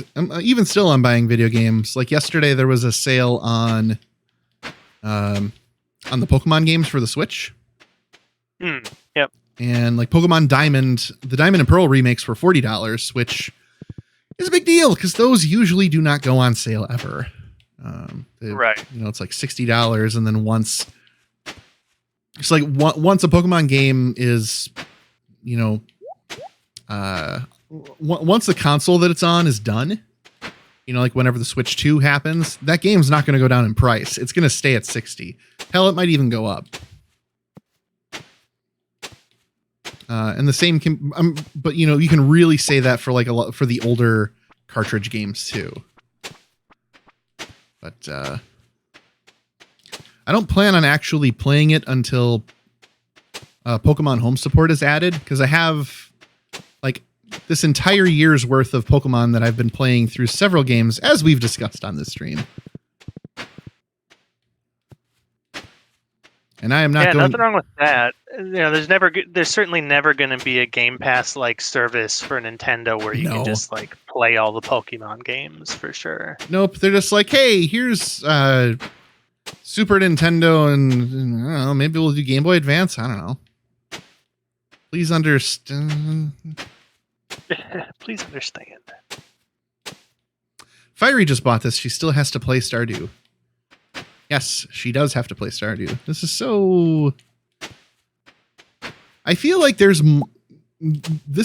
video games. Like yesterday, there was a sale on the Pokemon games for the Switch. Yep. And like Pokemon Diamond, the Diamond and Pearl remakes were $40, which is a big deal because those usually do not go on sale ever. Right. You know, it's like $60, and then once a Pokemon game is, you know, once the console that it's on is done, like whenever the Switch 2 happens, that game's not going to go down in price. It's going to stay at 60. Hell, it might even go up. And the same can, but you can really say that for for the older cartridge games too. But I don't plan on actually playing it until Pokemon Home support is added, because I have like this entire year's worth of Pokemon that I've been playing through several games, as we've discussed on this stream. And I am not going. Nothing wrong with that. There's certainly never going to be a Game Pass like service for Nintendo where you can just like play all the Pokemon games for sure. Nope, they're just like, hey, here's Super Nintendo, and I don't know, maybe we'll do Game Boy Advance. I don't know. Please understand. Please understand. Fiery just bought this. She still has to play Stardew. Yes, she does have to play Stardew. This is so... I feel like this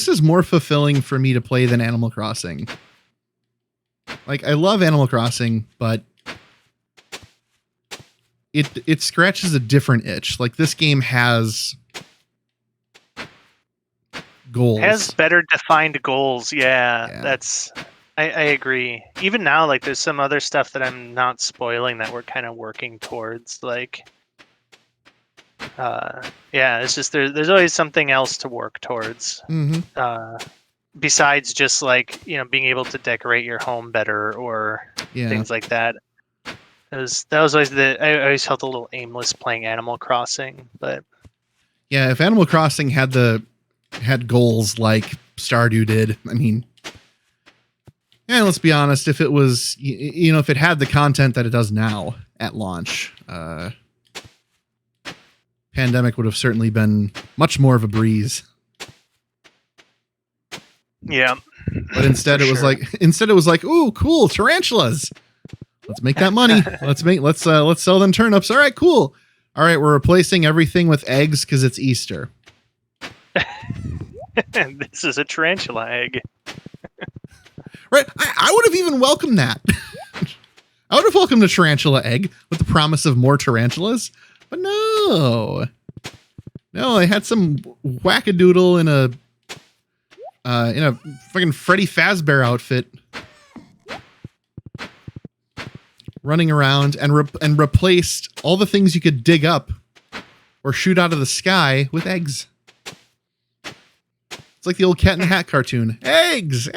is more fulfilling for me to play than Animal Crossing. Like, I love Animal Crossing, but it scratches a different itch. Like, this game has goals. Has better defined goals. Yeah. That's... I agree. Even now, like, there's some other stuff that I'm not spoiling that we're kind of working towards. Like, it's just there's always something else to work towards. Mm-hmm. Besides just like being able to decorate your home better or things like that. That was always I always felt a little aimless playing Animal Crossing, but yeah, if Animal Crossing had goals like Stardew did, I mean. And let's be honest, if it was, if it had the content that it does now at launch, Pandemic would have certainly been much more of a breeze. Yeah. But instead it was like, ooh, cool, tarantulas. Let's make that money. Let's sell them turnips. All right, cool. All right, we're replacing everything with eggs because it's Easter. This is a tarantula egg. Right, I would have even welcomed that. I would have welcomed a tarantula egg with the promise of more tarantulas, but no, I had some wackadoodle in a fucking Freddy Fazbear outfit, running around and replaced all the things you could dig up or shoot out of the sky with eggs. It's like the old Cat in the Hat cartoon. Eggs.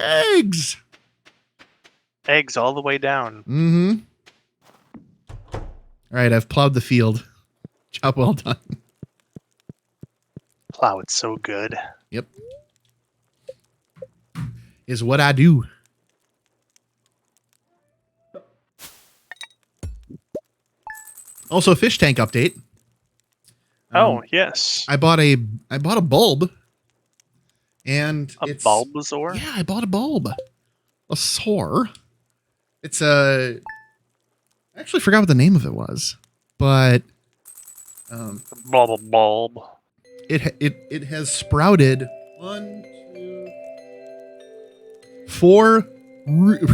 Eggs all the way down. Mm-hmm. All right, I've plowed the field. Job well done. Plow it so good. Yep. Is what I do. Also, fish tank update. Yes. I bought a bulb. And it's Bulbasaur? Yeah, I bought a bulb. A saur. It's I actually forgot what the name of it was, but bulb. It has sprouted 4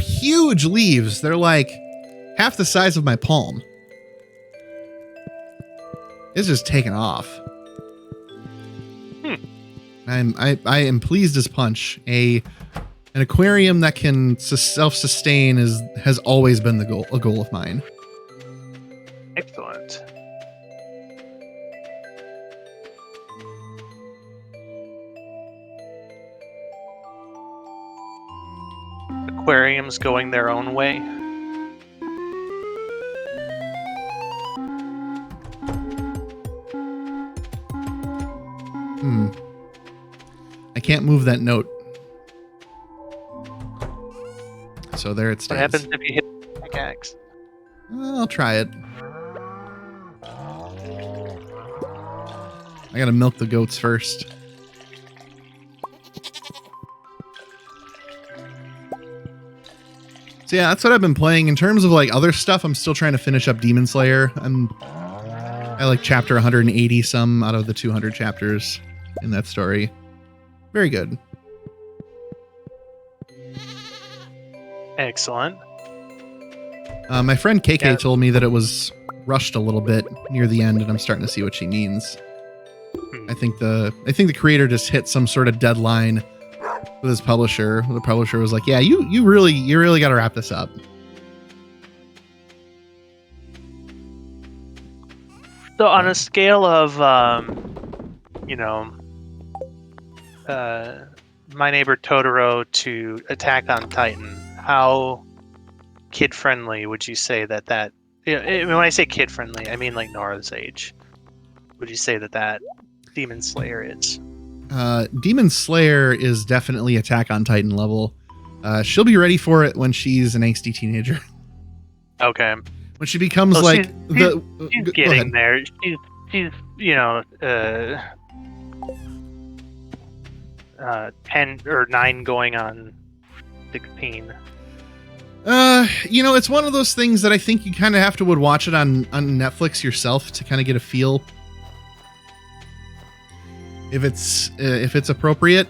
huge leaves. They're like half the size of my palm. It's just taken off. I am pleased as punch. An aquarium that can self-sustain has always been a goal of mine. Excellent. Aquariums going their own way. I can't move that note. So there it stays. What happens if you hit the pickaxe? I'll try it. I gotta milk the goats first. So yeah, that's what I've been playing. In terms of like other stuff, I'm still trying to finish up Demon Slayer. I like chapter 180 some out of the 200 chapters in that story. Very good. Excellent. My friend KK Yeah. told me that it was rushed a little bit near the end, and I'm starting to see what she means. I think the creator just hit some sort of deadline with his publisher. The publisher was like, "Yeah, you really got to wrap this up." So on a scale of, you know, My Neighbor Totoro to Attack on Titan, how kid-friendly would you say that? When I say kid-friendly, I mean like Nora's age. Would you say that Demon Slayer is? Demon Slayer is definitely Attack on Titan level. She'll be ready for it when she's an angsty teenager. Okay. When she becomes Well, like she's getting there. She's 10 or 9 going on 16. It's one of those things that I think you kind of have to watch it on Netflix yourself to kind of get a feel if it's appropriate.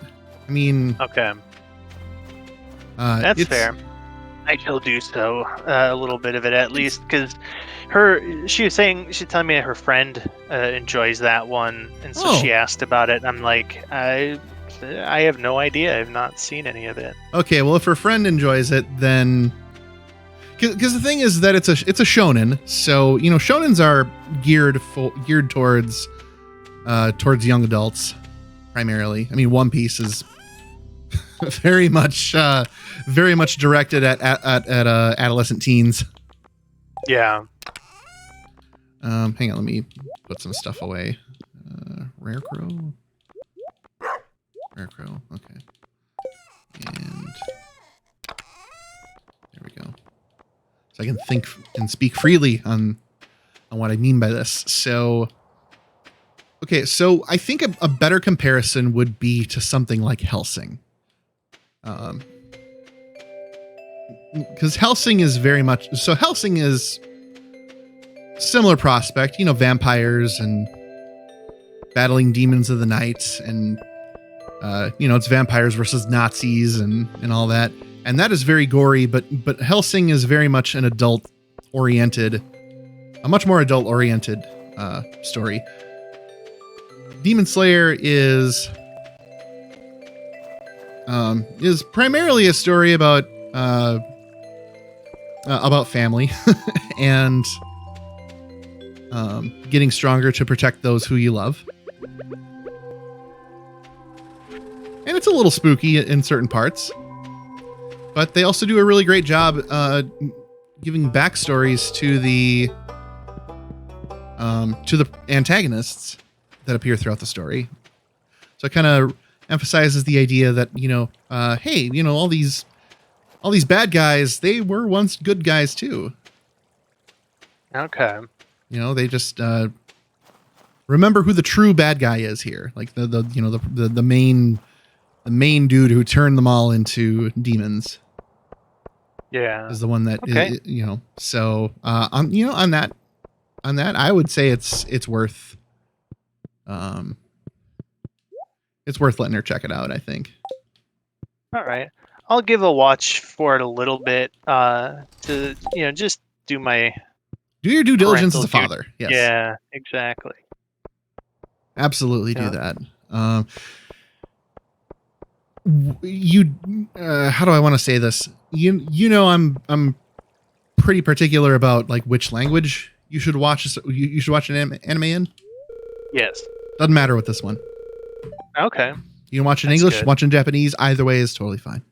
I mean, Okay. That's fair. I shall do so, a little bit of it at least, because she's telling me that her friend enjoys that one, and so she asked about it. And I'm like, I have no idea. I've not seen any of it. Okay, well, if her friend enjoys it, then because the thing is that it's a shonen, so shonens are geared towards young adults primarily. I mean, One Piece is very much directed at adolescent teens. Yeah. Hang on, let me put some stuff away. Rare Crow, okay. And there we go. So I can think and speak freely on what I mean by this. So, okay, so I think a better comparison would be to something like Hellsing. Because Hellsing is Hellsing is similar prospect, vampires and battling demons of the night, and it's vampires versus Nazis and all that. And that is very gory, but Hellsing is very much a much more adult oriented story. Demon Slayer is primarily a story about family and getting stronger to protect those who you love. And it's a little spooky in certain parts, but they also do a really great job giving backstories to the antagonists that appear throughout the story. So it kind of emphasizes the idea that hey, all these bad guys, they were once good guys too. Okay. They just remember who the true bad guy is here, like the main dude who turned them all into demons. Yeah, is the one that So on that I would say it's worth letting her check it out, I think. All right, I'll give a watch for it a little bit to just do your due diligence as a father. Yes. Yeah, exactly. Absolutely do that. How do I want to say this? I'm pretty particular about like which language you should watch. You should watch an anime in. Yes. Doesn't matter with this one. Okay. You can watch in English, good. Watch in Japanese. Either way is totally fine.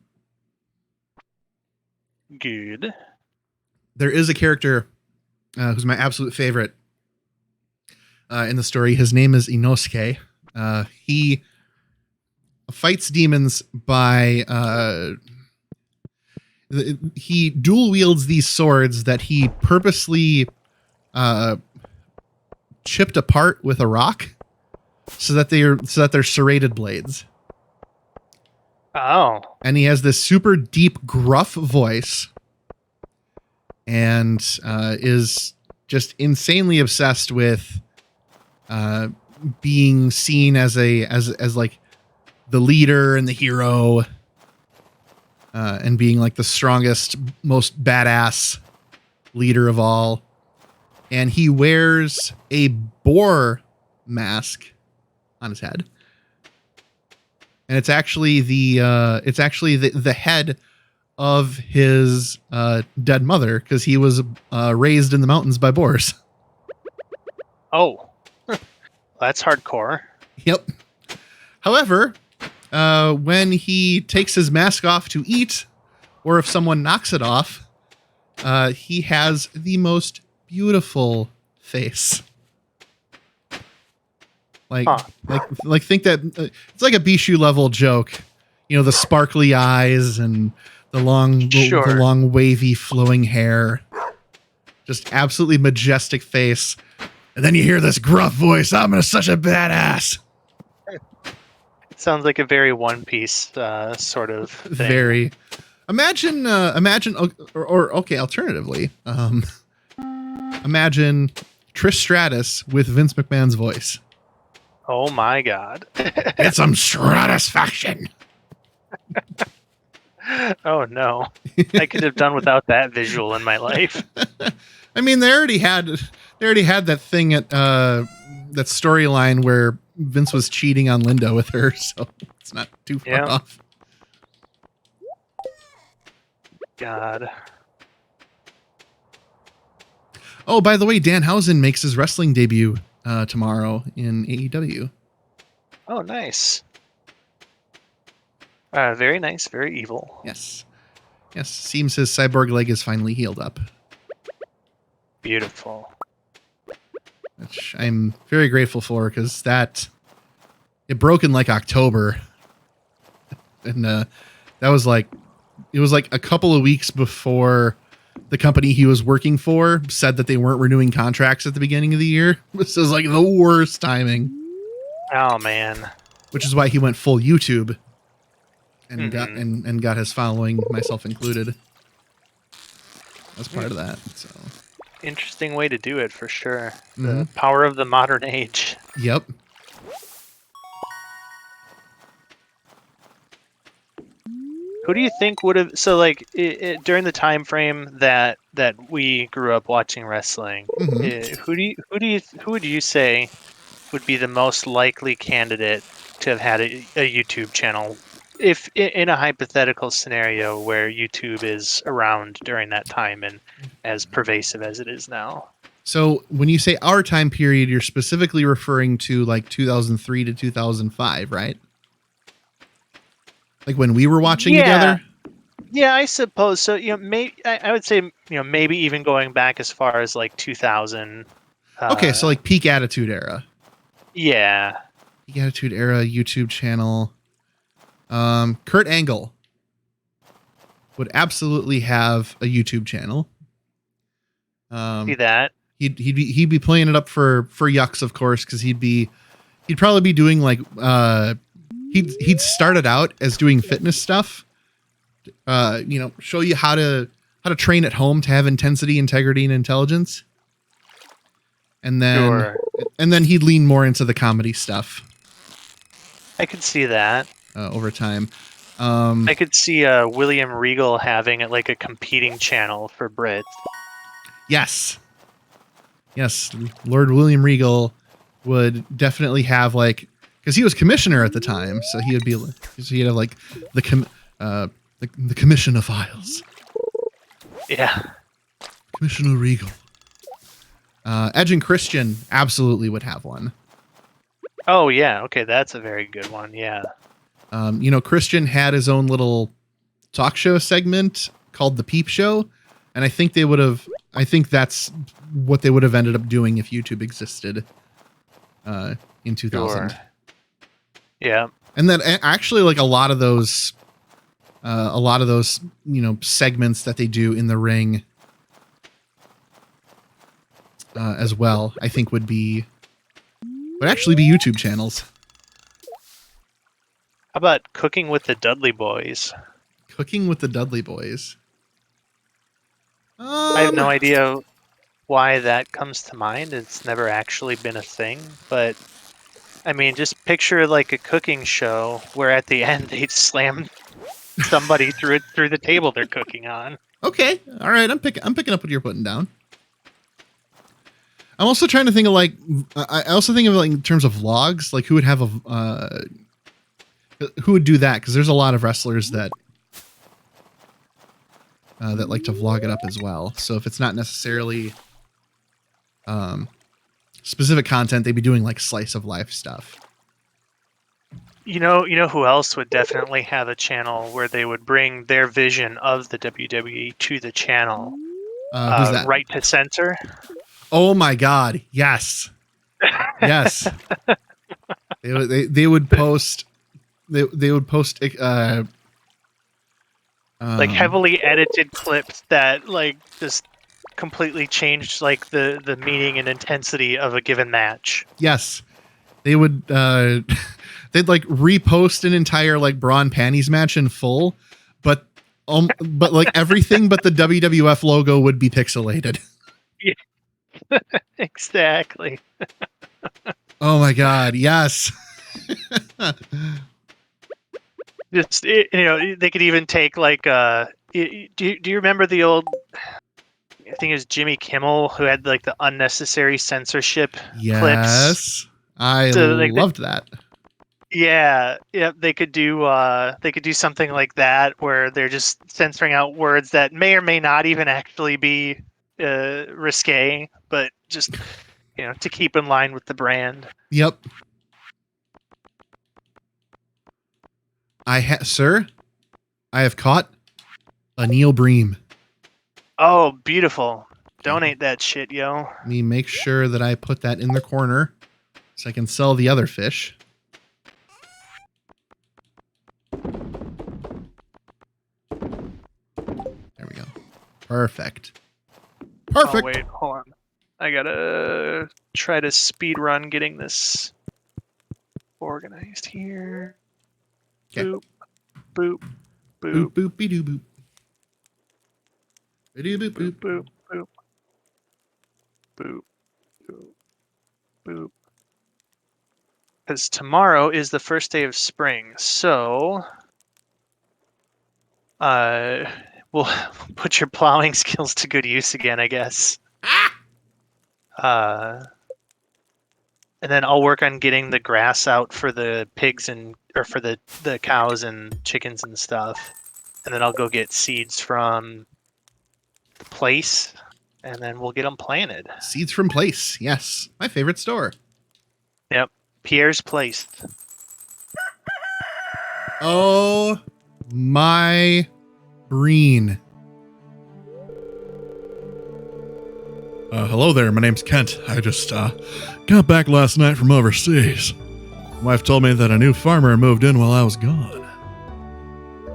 Good. There is a character who's my absolute favorite in the story. His name is Inosuke. He fights demons by he dual wields these swords that he purposely chipped apart with a rock so that they're serrated blades. Oh. And he has this super deep, gruff voice, and is just insanely obsessed with being seen as like the leader and the hero, and being like the strongest, most badass leader of all, and he wears a boar mask on his head. And it's actually the head of his dead mother, because he was raised in the mountains by boars. Oh, that's hardcore. Yep. However, when he takes his mask off to eat, or if someone knocks it off, he has the most beautiful face. Like, Huh. like think that it's like a Bishu level joke, you know, the sparkly eyes and the long wavy flowing hair, just absolutely majestic face. And then you hear this gruff voice, "I'm such a badass." It sounds like a very One Piece sort of thing. Very. Imagine, or okay, alternatively, imagine Trish Stratus with Vince McMahon's voice. Oh my god. Get some stratisfaction. Oh no. I could have done without that visual in my life. I mean, they already had that thing at that storyline where Vince was cheating on Linda with her, so it's not too far off. God. Oh, by the way, Danhausen makes his wrestling debut tomorrow in AEW. Oh, nice. Very nice, very evil. Yes. Seems his cyborg leg is finally healed up. Beautiful. Which I'm very grateful for, because it broke in like October, and that was like, it was like a couple of weeks before the company he was working for said that they weren't renewing contracts at the beginning of the year. This is like the worst timing. Oh man. Which is why he went full YouTube and got his following, myself included, as part of that. So interesting way to do it, for sure. The power of the modern age. Yep. Who do you think would have, so like during the time frame that we grew up watching wrestling, who would you say would be the most likely candidate to have had a YouTube channel, if in a hypothetical scenario where YouTube is around during that time and as pervasive as it is now? So when you say our time period, you're specifically referring to like 2003 to 2005, right? Like when we were watching together? Yeah, I suppose so. You know, I would say, you know, maybe even going back as far as like 2000. Okay, so like peak Attitude Era. Yeah. Peak Attitude Era YouTube channel. Kurt Angle would absolutely have a YouTube channel. See that? He'd be playing it up for yucks, of course, because he'd probably be doing like he'd started out as doing fitness stuff. You know, show you how to train at home to have intensity, integrity, and intelligence. And then he'd lean more into the comedy stuff. I could see that. Over time. I could see William Regal having like a competing channel for Brits. Yes, Lord William Regal would definitely have, like, because he was commissioner at the time, so he'd have like the commission of files. Yeah, Commissioner Regal. Edge and Christian absolutely would have one. Oh yeah, okay, that's a very good one. Yeah. You know, Christian had his own little talk show segment called The Peep Show, and I think that's what they would have ended up doing if YouTube existed in 2000. Sure. Yeah. And then actually, like a lot of those, you know, segments that they do in the ring as well, I think would actually be YouTube channels. How about Cooking with the Dudley Boys? Cooking with the Dudley Boys. I have no idea why that comes to mind. It's never actually been a thing, but I mean, just picture like a cooking show where at the end they slam somebody through the table they're cooking on. Okay. All right. I'm picking up what you're putting down. I'm also trying to think of like, I also think of like in terms of vlogs, like who would have who would do that? Because there's a lot of wrestlers that like to vlog it up as well. So if it's not necessarily specific content, they'd be doing like slice of life stuff. You know who else would definitely have a channel where they would bring their vision of the WWE to the channel? Who's that? Right to Censor. Oh my God! Yes, yes. They would post. They would post like heavily edited clips that like just completely changed like the meaning and intensity of a given match. Yes, they would. They'd like repost an entire like bra and panties match in full, but like everything but the WWF logo would be pixelated. Yeah. Exactly. Oh my God! Yes. Just they could even take like do you remember the old? I think it was Jimmy Kimmel who had like the unnecessary censorship clips. Yes, I loved that. Yeah, they could do something like that where they're just censoring out words that may or may not even actually be risque, but just to keep in line with the brand. Yep. Sir, I have caught a Neil Bream. Oh, beautiful. Donate that shit, yo. Let me make sure that I put that in the corner so I can sell the other fish. There we go. Perfect. Perfect. Oh, wait, hold on. I gotta try to speed run getting this organized here. Okay. Boop, boop, Boop, boop, boop, be doo boop. Boop, boop, boop, boop. boop, boop, boop, boop, boop. Because tomorrow is the first day of spring, so we'll put your plowing skills to good use again, I guess. And then I'll work on getting the grass out for the pigs or for the cows and chickens and stuff. And then I'll go get seeds from the place, and then we'll get them planted. Seeds from Place. Yes. My favorite store. Yep. Pierre's Place. Oh my Breen. Hello there, my name's Kent. I just got back last night from overseas. Wife told me that a new farmer moved in while I was gone.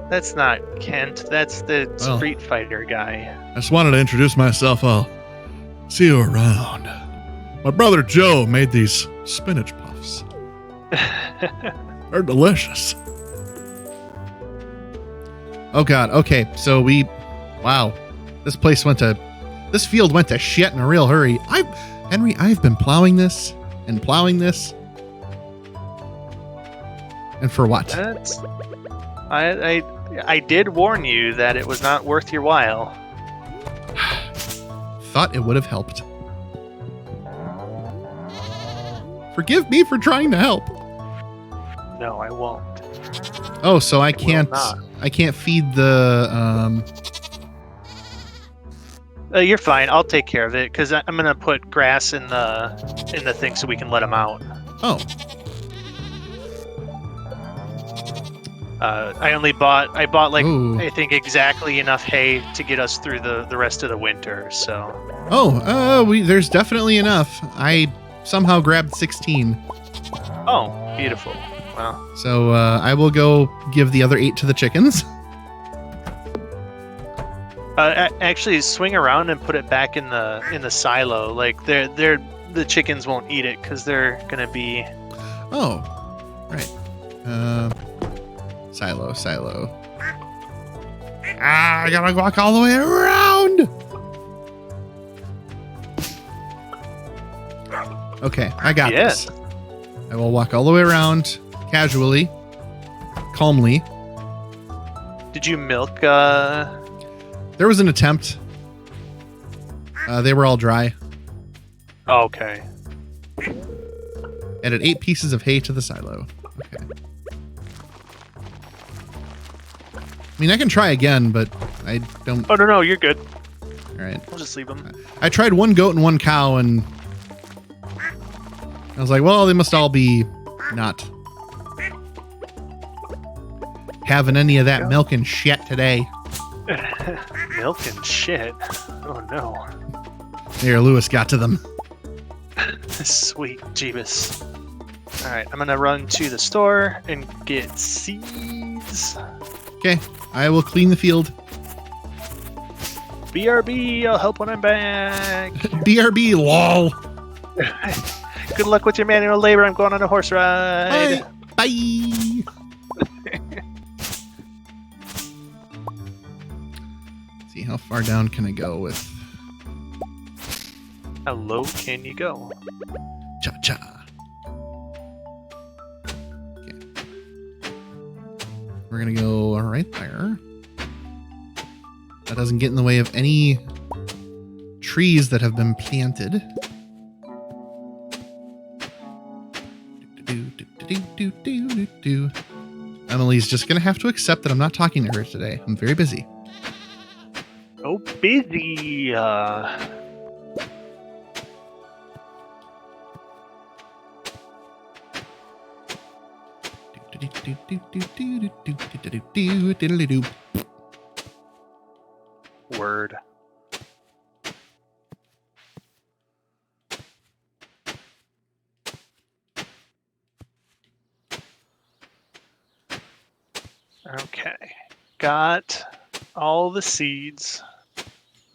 That's not Kent. That's the Street Fighter guy. I just wanted to introduce myself. I'll see you around. My brother Joe made these spinach puffs. They're delicious. Oh God. Okay. So wow. This field went to shit in a real hurry. Henry, I've been plowing this. And for what? I did warn you that it was not worth your while. Thought it would have helped. Forgive me for trying to help. No, I won't. Oh, so I can't feed the You're fine. I'll take care of it because I'm gonna put grass in the thing so we can let them out. Oh. I bought like Ooh. I think exactly enough hay to get us through the rest of the winter. So. There's definitely enough. I somehow grabbed 16. Oh, beautiful. Wow. So I will go give the other 8 to the chickens. Actually, swing around and put it back in the silo. Like the chickens won't eat it because they're gonna be. Oh, right. Silo. I gotta walk all the way around. Okay, I got this. I will walk all the way around casually, calmly. Did you milk There was an attempt. They were all dry. Okay. Added 8 pieces of hay to the silo. Okay. I mean, I can try again, but I don't... Oh, no, you're good. All right. I'll just leave them. I tried 1 goat and 1 cow, and I was like, well, they must all be not having any of that milk and shit today. Milk and shit. Oh, no. There, Lewis got to them. Sweet Jeebus. Alright, I'm gonna run to the store and get seeds. Okay, I will clean the field. BRB, I'll help when I'm back. BRB, lol. Good luck with your manual labor. I'm going on a horse ride. Bye. See, how far down can I go with... How low can you go? Cha-cha. Okay. We're gonna go right there. That doesn't get in the way of any trees that have been planted. Emily's just gonna have to accept that I'm not talking to her today. I'm very busy. Oh, busy. Word. Okay. Got all the seeds.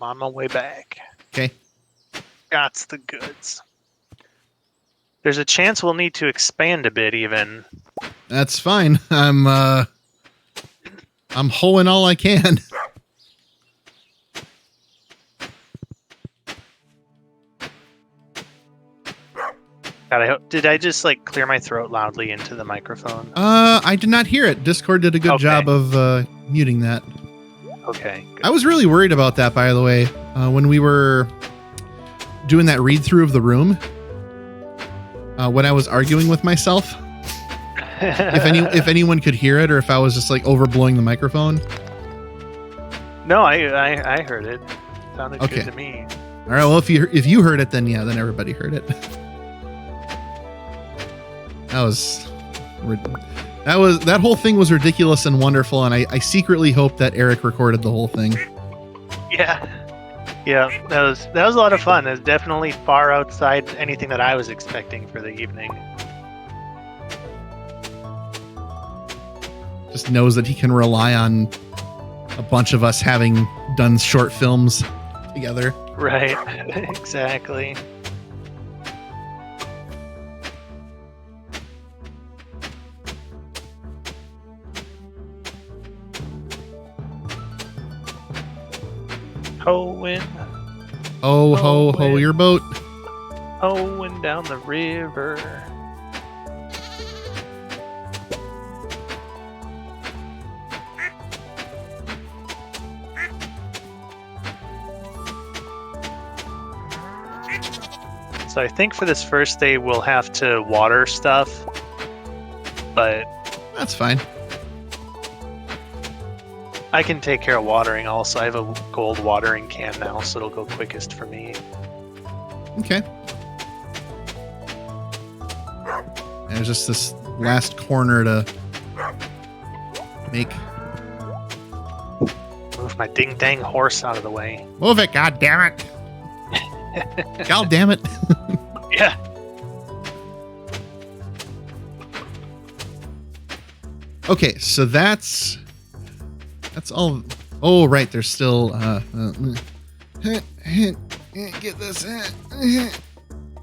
I'm on my way back. Okay. Got the goods. There's a chance we'll need to expand a bit even. That's fine. I'm hoeing all I can. God, did I just like clear my throat loudly into the microphone? I did not hear it. Discord did a good job of muting that. Okay. Good. I was really worried about that, by the way, when we were doing that read through of the room. When I was arguing with myself, if anyone could hear it, or if I was just like overblowing the microphone. No, I heard it. Sounded good to me. All right. Well, if you heard it, then yeah, then everybody heard it. That whole thing was ridiculous and wonderful, and I secretly hope that Eric recorded the whole thing. Yeah. Yeah, that was a lot of fun. It was definitely far outside anything that I was expecting for the evening. Just knows that he can rely on a bunch of us having done short films together. Right, exactly. Hoeing. Ho your boat. Hoeing down the river. So I think for this first day we'll have to water stuff, but that's fine. I can take care of watering also. I have a gold watering can now, so it'll go quickest for me. Okay. And there's just this last corner to make. Move my ding-dang horse out of the way. Move it, god damn it. God damn it. Yeah. Okay, so that's all. Oh, right. There's still get this.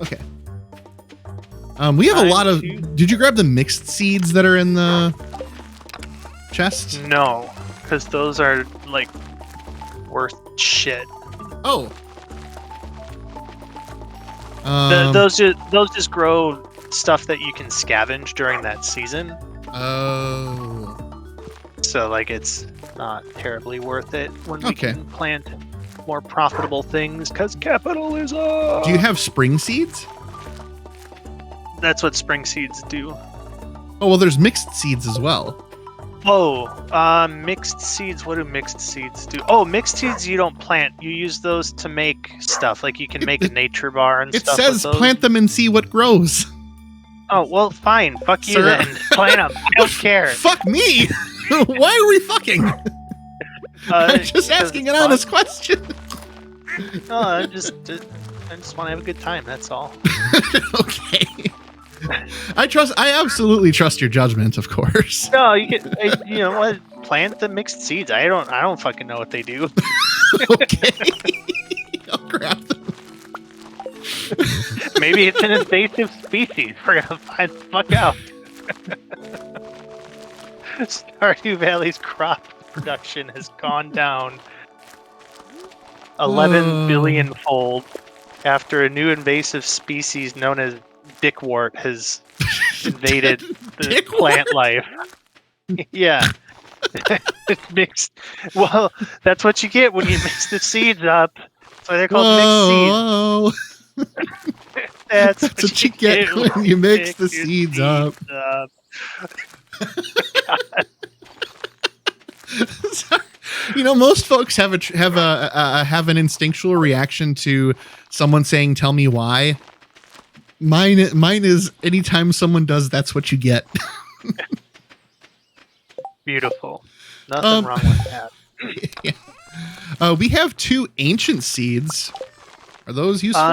Okay. We have a lot of. Did you grab the mixed seeds that are in the chest? No, because those are like worth shit. Oh. Those just grow stuff that you can scavenge during that season. Oh. So like it's not terribly worth it when we Okay. can plant more profitable things, because capitalism! Do you have spring seeds? That's what spring seeds do. Oh, well, there's mixed seeds as well. Oh, mixed seeds. What do mixed seeds do? Oh, mixed seeds you don't plant. You use those to make stuff. Like you can make a nature bar and It stuff says with those. plant them and see what grows. Oh, well, fine. Fuck you Sir. then. Plant them. I don't care. Fuck me! Why are we fucking? I'm just because asking it's an honest question. No, I just want to have a good time. That's all. Okay. I absolutely trust your judgment, of course. No, you can. You know what? Plant the mixed seeds. I don't fucking know what they do. Okay. I'll grab them. Maybe it's an invasive species. We're gonna find the fuck out. Stardew Valley's crop production has gone down 11 billion fold after a new invasive species known as dickwort has invaded the Dickwort? plant life. Yeah. It's mixed. Well, that's what you get when you mix the seeds up. That's why they're called Whoa. mixed seeds. That's what you get do. when you mix the your seeds up. Sorry. You know, most folks have an instinctual reaction to someone saying "Tell me why." Mine is anytime someone does, that's what you get. Beautiful. Nothing wrong with that. Yeah. We have 2 ancient seeds. Are those useful?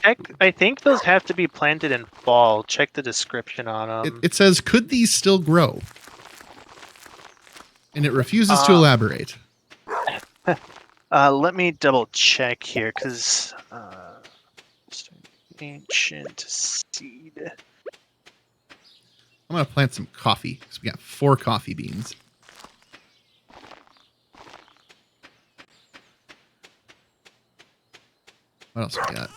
I think those have to be planted in fall. Check the description on them. It says, "Could these still grow?" And it refuses to elaborate. Let me double check here, because ancient seed. I'm going to plant some coffee, because we got 4 coffee beans. What else we got?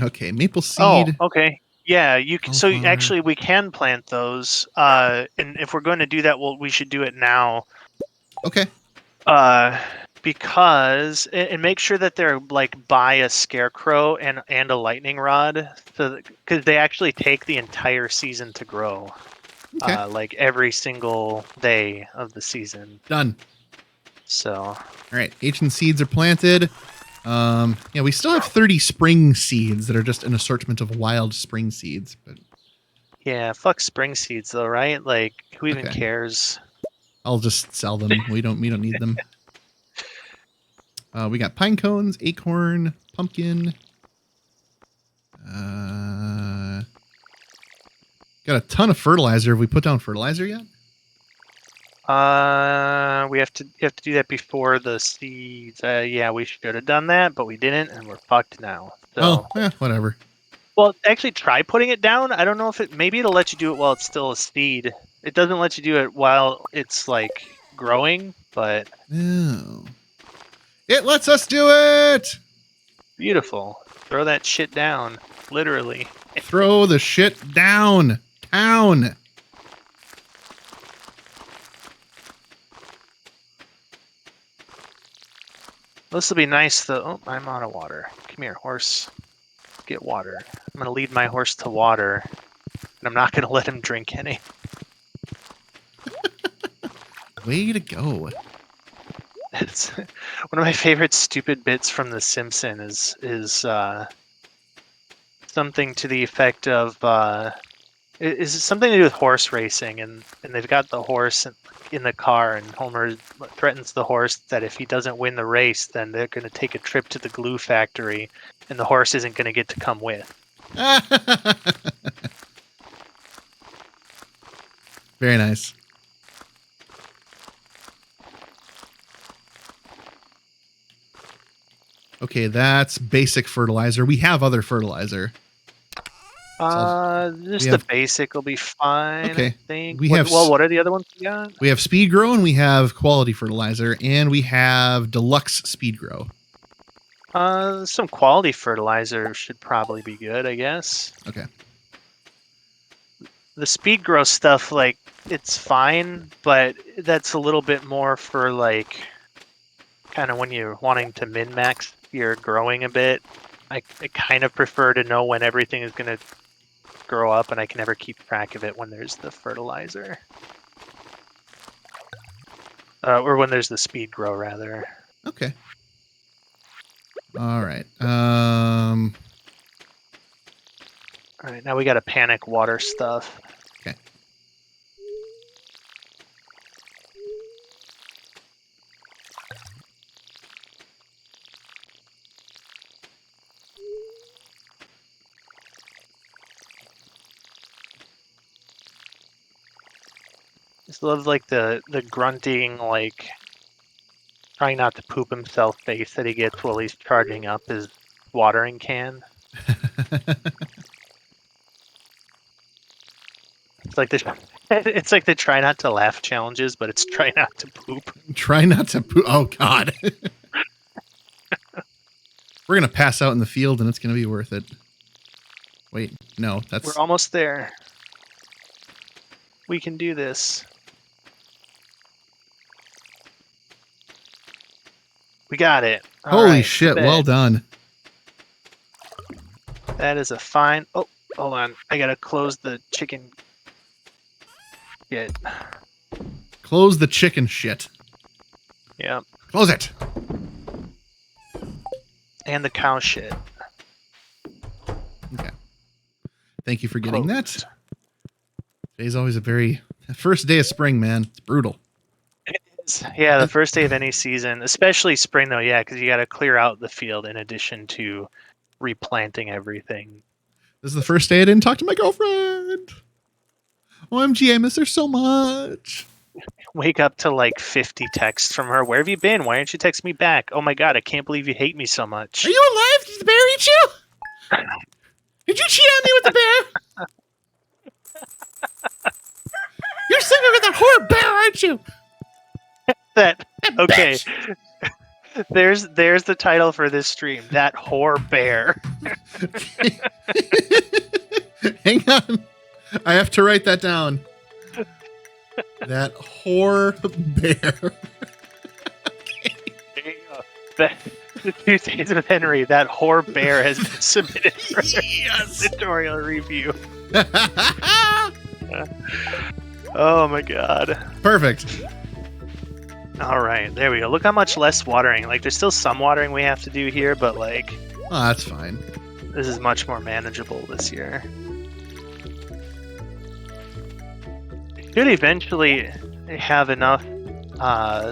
Okay, maple seed. Oh, okay. Yeah, you can. So Cauliflower. actually, we can plant those. And if we're going to do that, we should do it now. Okay. Because and make sure that they're like by a scarecrow and a lightning rod, so because they actually take the entire season to grow. Okay. Like every single day of the season. Done. So. All right, ancient seeds are planted. Yeah, we still have 30 spring seeds that are just an assortment of wild spring seeds. But Yeah, fuck spring seeds though, right? Like, who even Okay. cares? I'll just sell them. We don't need them. We got pine cones, acorn, pumpkin. Got a ton of fertilizer. Have we put down fertilizer yet? We have to do that before the seeds. Yeah, we should have done that, but we didn't, and we're fucked now. So. Whatever. Well, actually, try putting it down. I don't know if maybe it'll let you do it while it's still a seed. It doesn't let you do it while it's like growing, but No. It lets us do it. beautiful. Throw that shit down, literally. Throw the shit down. Town. This will be nice though. Oh, I'm out of water. Come here, horse. Get water. I'm gonna lead my horse to water, and I'm not gonna let him drink any. Way to go. It's one of my favorite stupid bits from The Simpsons is something to the effect of is something to do with horse racing, and they've got the horse in the car, and Homer threatens the horse that if he doesn't win the race, then they're going to take a trip to the glue factory, and the horse isn't going to get to come with. Very nice. Okay, that's basic fertilizer. We have other fertilizer. Just have- the basic will be fine. Okay. I think. We What- have well, what are the other ones we got? We have speed grow and we have quality fertilizer and we have deluxe speed grow. Some quality fertilizer should probably be good, I guess. Okay. The speed grow stuff, like, it's fine, but that's a little bit more for like kind of when you're wanting to min-max your growing a bit. I kind of prefer to know when everything is going to grow up, and I can never keep track of it when there's the fertilizer. Or when there's the speed grow, rather. Okay. All right. All right, now we got to panic water stuff. Okay. Just love like the grunting, like trying not to poop himself face that he gets while he's charging up his watering can. It's like the try not to laugh challenges, but it's try not to poop. Try not to poop. Oh, God. We're going to pass out in the field, and it's going to be worth it. Wait, no, that's... We're almost there. We can do this. We got it. All Holy right, shit, bet. well done. That is a fine... Oh, hold on. I gotta close the chicken... shit. Close the chicken shit. Yep. Close it. And the cow shit. Okay. Thank you for getting Closed. that. Today's always a very... First day of spring, man. It's brutal. Yeah, the first day of any season, especially spring though, yeah, because you got to clear out the field in addition to replanting everything. This is the first day I didn't talk to my girlfriend. OMG, I miss her so much. Wake up to like 50 texts from her. Where have you been? Why aren't you texting me back? Oh my god, I can't believe you hate me so much. Are you alive? Did the bear eat you? Did you cheat on me with the bear? You're sleeping with that horrid bear, aren't you? That okay. Bitch. There's the title for this stream. That whore bear. Hang on. I have to write that down. That whore bear. There you go. The Tuesdays with Henry. That whore bear has been submitted for Yes. editorial review. Oh my god. Perfect. All right, there we go. Look how much less watering. Like, there's still some watering we have to do here, but like, Oh, that's fine. this is much more manageable this year. Should eventually have enough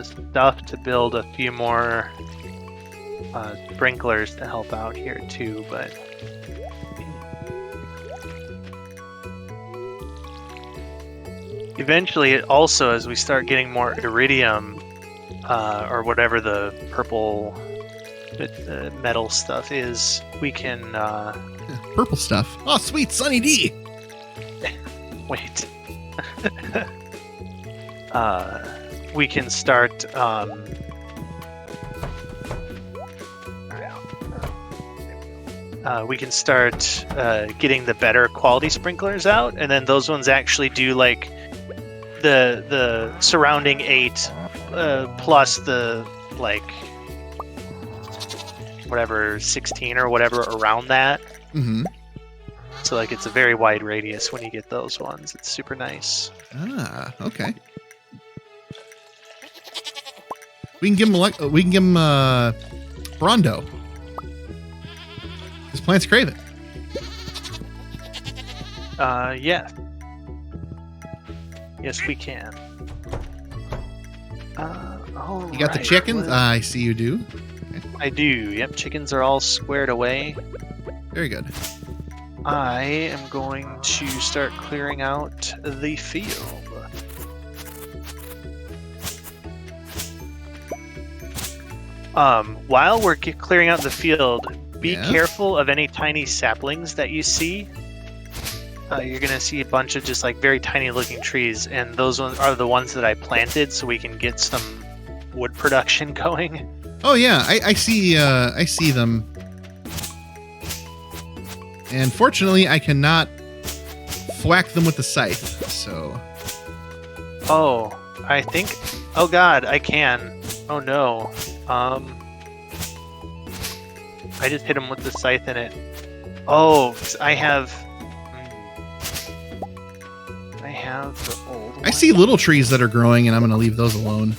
stuff to build a few more sprinklers to help out here too, but eventually, it also, as we start getting more iridium or whatever the purple metal stuff is, we can Purple stuff. Oh, sweet Sunny D. wait. We can start getting the better quality sprinklers out, and then those ones actually do like the surrounding 8 plus the like whatever 16 or whatever around that. Mm-hmm. So like it's a very wide radius when you get those ones. It's super nice. Ah, okay. We can give him Brondo. His plants crave it. Yeah. Yes, we can. You got the chickens? I see you do. I do. Yep, chickens are all squared away. Very good. I am going to start clearing out the field. While we're clearing out the field, be careful of any tiny saplings that you see. You're gonna see a bunch of just like very tiny looking trees, and those ones are the ones that I planted so we can get some wood production going. Oh yeah, I see them. And fortunately, I cannot thwack them with the scythe, so Oh, I think. Oh God, I can. Oh no. I just hit him with the scythe in it. Oh, 'cause I have the old one. I see little trees that are growing, and I'm going to leave those alone.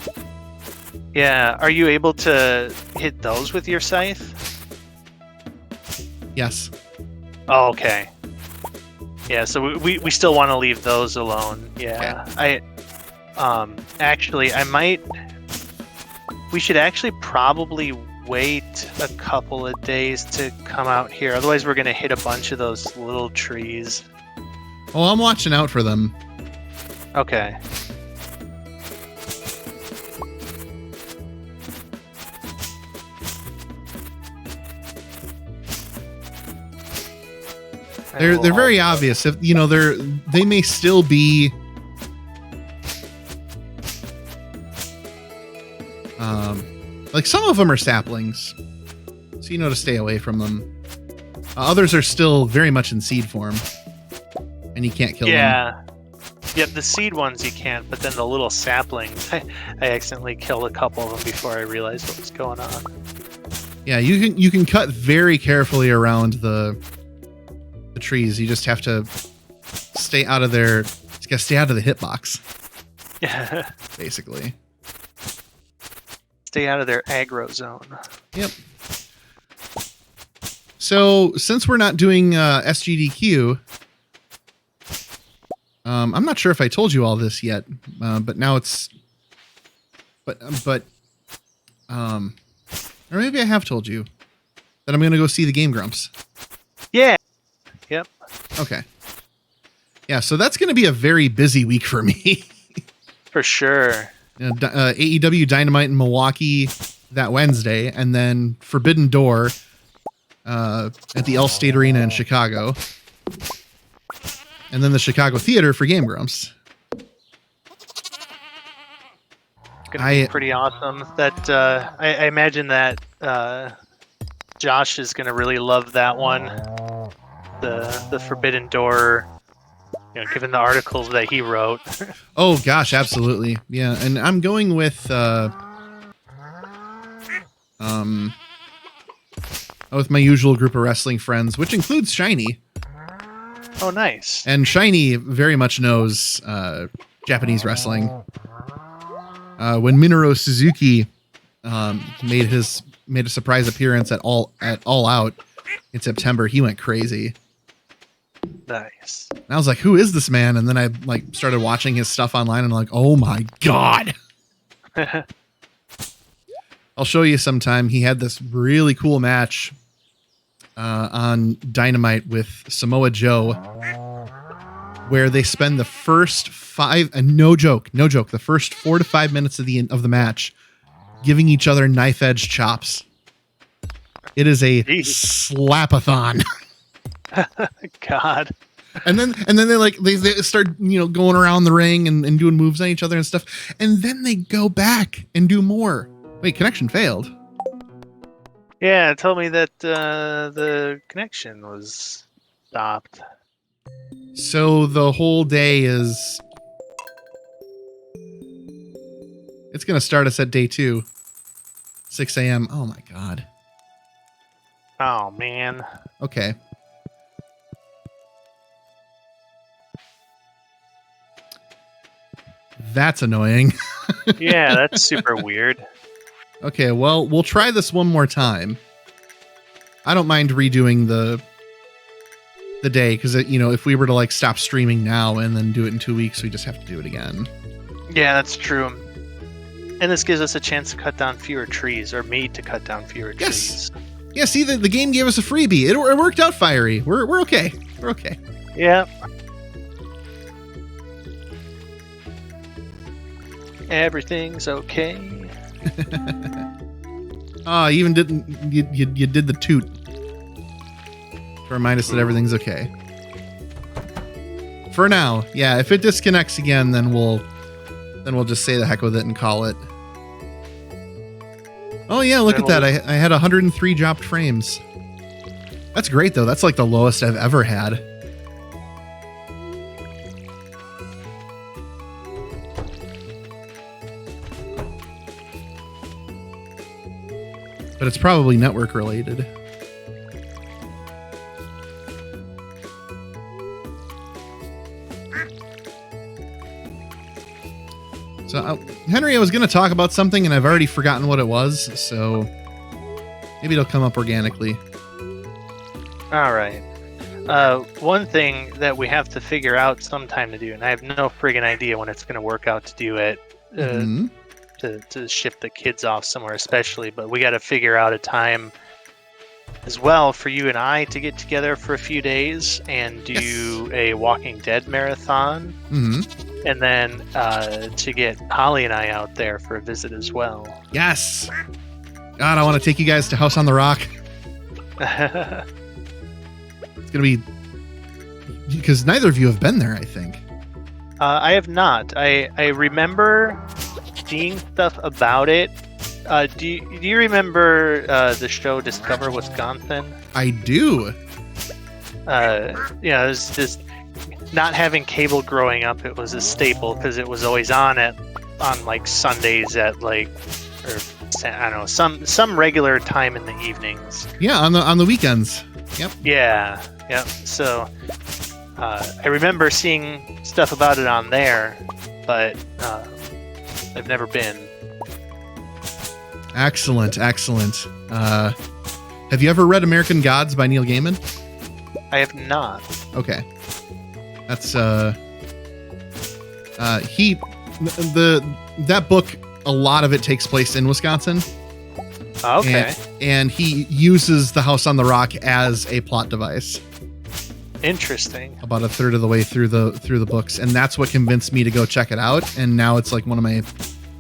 Yeah, are you able to hit those with your scythe? Yes. Oh, okay. Yeah, so we still want to leave those alone. Yeah. Actually, we should actually probably wait a couple of days to come out here. Otherwise, we're going to hit a bunch of those little trees. Oh, I'm watching out for them. Okay. They're very obvious. If you know, they may still be like some of them are saplings, so you know to stay away from them. Others are still very much in seed form, and you can't kill them. Yeah. Yep, the seed ones you can't, but then the little saplings, I accidentally killed a couple of them before I realized what was going on. Yeah, you can cut very carefully around the trees. You just have to stay out of their. You gotta stay out of the hitbox. Yeah. Basically. Stay out of their aggro zone. Yep. So since we're not doing SGDQ, I'm not sure if I told you all this yet, but now it's. But or maybe I have told you that I'm going to go see the Game Grumps. Yeah. Yep. Okay. Yeah, so that's going to be a very busy week for me. For sure. AEW Dynamite in Milwaukee that Wednesday, and then Forbidden Door at the Elf State Arena in Chicago, and then the Chicago Theater for Game Grumps. It's gonna be pretty awesome. That I imagine that Josh is gonna really love that one. The Forbidden Door. You know, given the articles that he wrote. Oh gosh, absolutely. Yeah, and I'm going with with my usual group of wrestling friends, which includes Shiny. Oh, nice. And Shiny very much knows Japanese wrestling. When Minoru Suzuki made a surprise appearance at All Out in September, he went crazy. Nice. And I was like, who is this man? And then I started watching his stuff online and I'm like, oh my God. I'll show you sometime. He had this really cool match on Dynamite with Samoa Joe where they spend the first no joke, the first 4 to 5 minutes of the match giving each other knife edge chops. It is a slapathon. God. And then they start going around the ring and doing moves on each other and stuff, and then they go back and do more. Wait, connection failed. Yeah, it told me that the connection was stopped. So the whole day it's gonna start us at day 2, 6 a.m. Oh my God. Oh man. Okay. That's annoying. Yeah, that's super weird. Okay, well, we'll try this one more time. I don't mind redoing the day, because if we were to stop streaming now and then do it in 2 weeks, we just have to do it again. Yeah, that's true. And this gives us a chance to cut down fewer trees, or me to cut down fewer trees. Yeah, see, the game gave us a freebie. It worked out, Fiery. We're okay. We're okay. Yeah. Everything's okay. Oh, you did the toot to remind us that everything's okay. For now, yeah. If it disconnects again, then we'll just say the heck with it and call it. Oh yeah, look at that. I had 103 dropped frames. That's great though. That's like the lowest I've ever had. But it's probably network related. So, Henry, I was going to talk about something and I've already forgotten what it was, so maybe it'll come up organically. All right. One thing that we have to figure out sometime to do, and I have no friggin' idea when it's going to work out to do it, to ship the kids off somewhere especially, but we got to figure out a time as well for you and I to get together for a few days and do a Walking Dead marathon. And then to get Holly and I out there for a visit as well. Yes. God, I want to take you guys to House on the Rock. It's going to be... Because neither of you have been there, I think. I have not. I remember seeing stuff about it. Do you remember the show Discover Wisconsin? I do. It was just... Not having cable growing up, it was a staple because it was always on like Sundays at like, or I don't know, some regular time in the evenings. Yeah, on the weekends. Yep. Yeah. So I remember seeing stuff about it on there, but I've never been. Excellent. Have you ever read American Gods by Neil Gaiman? I have not. Okay. That's that book, a lot of it takes place in Wisconsin. Okay. And he uses the House on the Rock as a plot device. Interesting. About a third of the way through the books, and that's what convinced me to go check it out. And now it's like one of my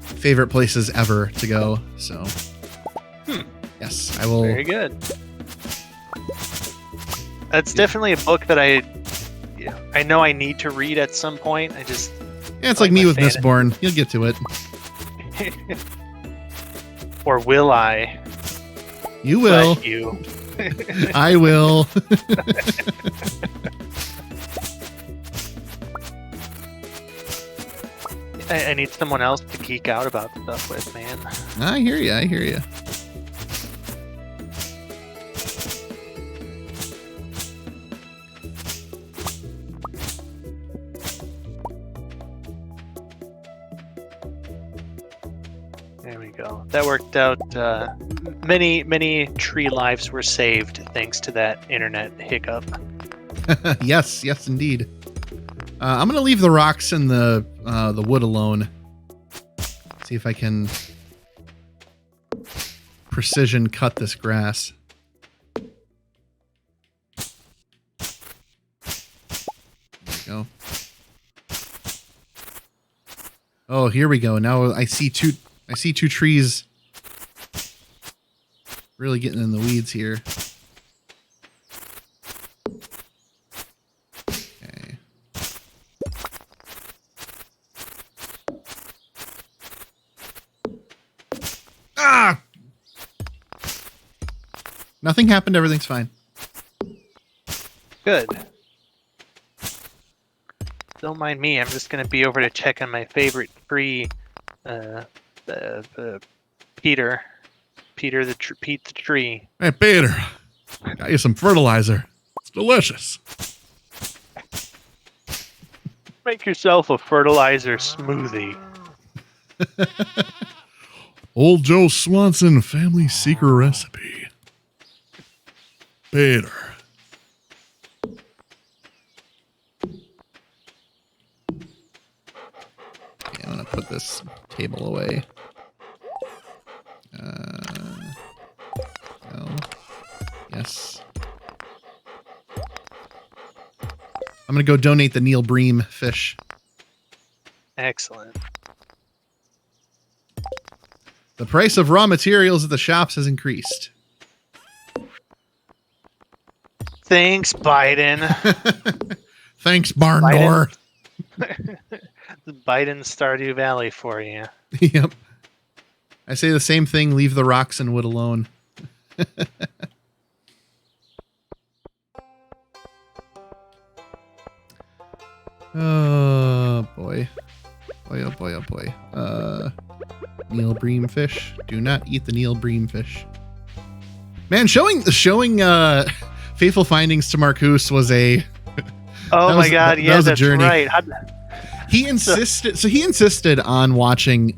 favorite places ever to go. So, yes, I will. Very good. That's definitely a book that I know I need to read at some point. It's like me with Mistborn. You'll get to it. Or will I? You will. You. I will. I need someone else to geek out about stuff with, man. I hear you. There we go. That worked out. Many tree lives were saved thanks to that internet hiccup. Yes, indeed. I'm gonna leave the rocks and the wood alone. See if I can precision cut this grass. There we go. Oh, here we go. Now I see two trees really getting in the weeds here. Okay. Ah! Nothing happened. Everything's fine. Good. Don't mind me. I'm just gonna be over to check on my favorite tree. Peter the tree. Hey, Peter, got you some fertilizer. It's delicious. Make yourself a fertilizer smoothie. Old Joe Swanson family secret recipe. Peter. Okay, I'm gonna put this table away. No. Yes. I'm gonna go donate the Neil Bream fish. Excellent. The price of raw materials at the shops has increased. Thanks, Biden. Thanks, barn door. Biden Stardew Valley for you. Yep. I say the same thing, leave the rocks and wood alone. Oh, boy. Oh, boy, oh, boy. Neil Bream fish. Do not eat the Neil Bream fish. Man, showing Faithful Findings to Marcus was a Oh my god, that yeah, was a that's journey. right. He insisted on watching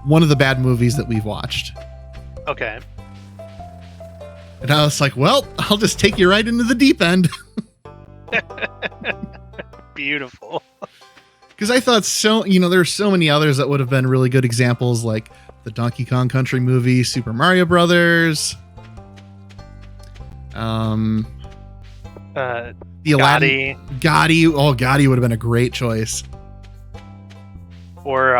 one of the bad movies that we've watched. Okay. And I was like, well, I'll just take you right into the deep end. Beautiful. Because I thought there's so many others that would have been really good examples, like the Donkey Kong Country movie, Super Mario Brothers. The Aladdin. Gotti. Oh, Gotti would have been a great choice. Or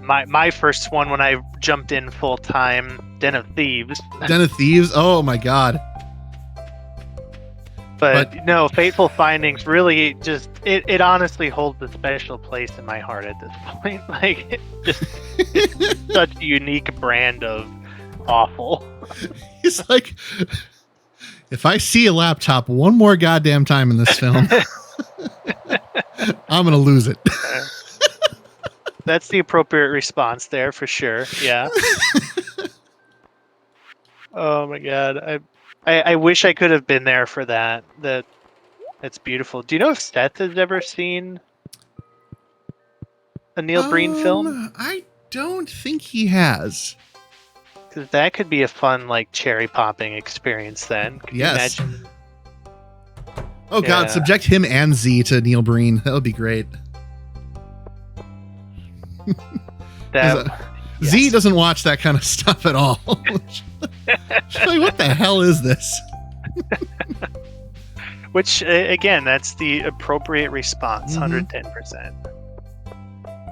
my first one when I jumped in full time, Den of Thieves. Den of Thieves. Oh my god. But no, Fateful Findings really just it honestly holds a special place in my heart at this point. Like it's such a unique brand of awful. He's like, if I see a laptop one more goddamn time in this film, I'm gonna lose it. That's the appropriate response there for sure. Yeah. Oh my god. I wish I could have been there for that. That's beautiful. Do you know if Seth has ever seen a Neil Breen film? I don't think he has. Because that could be a fun, like, cherry popping experience then. Could Yes. you imagine? Oh god, subject him and Z to Neil Breen. That would be great. Z Yes. doesn't watch that kind of stuff at all. She's like, what the hell is this? Which, again, that's the appropriate response, Mhm. 110%.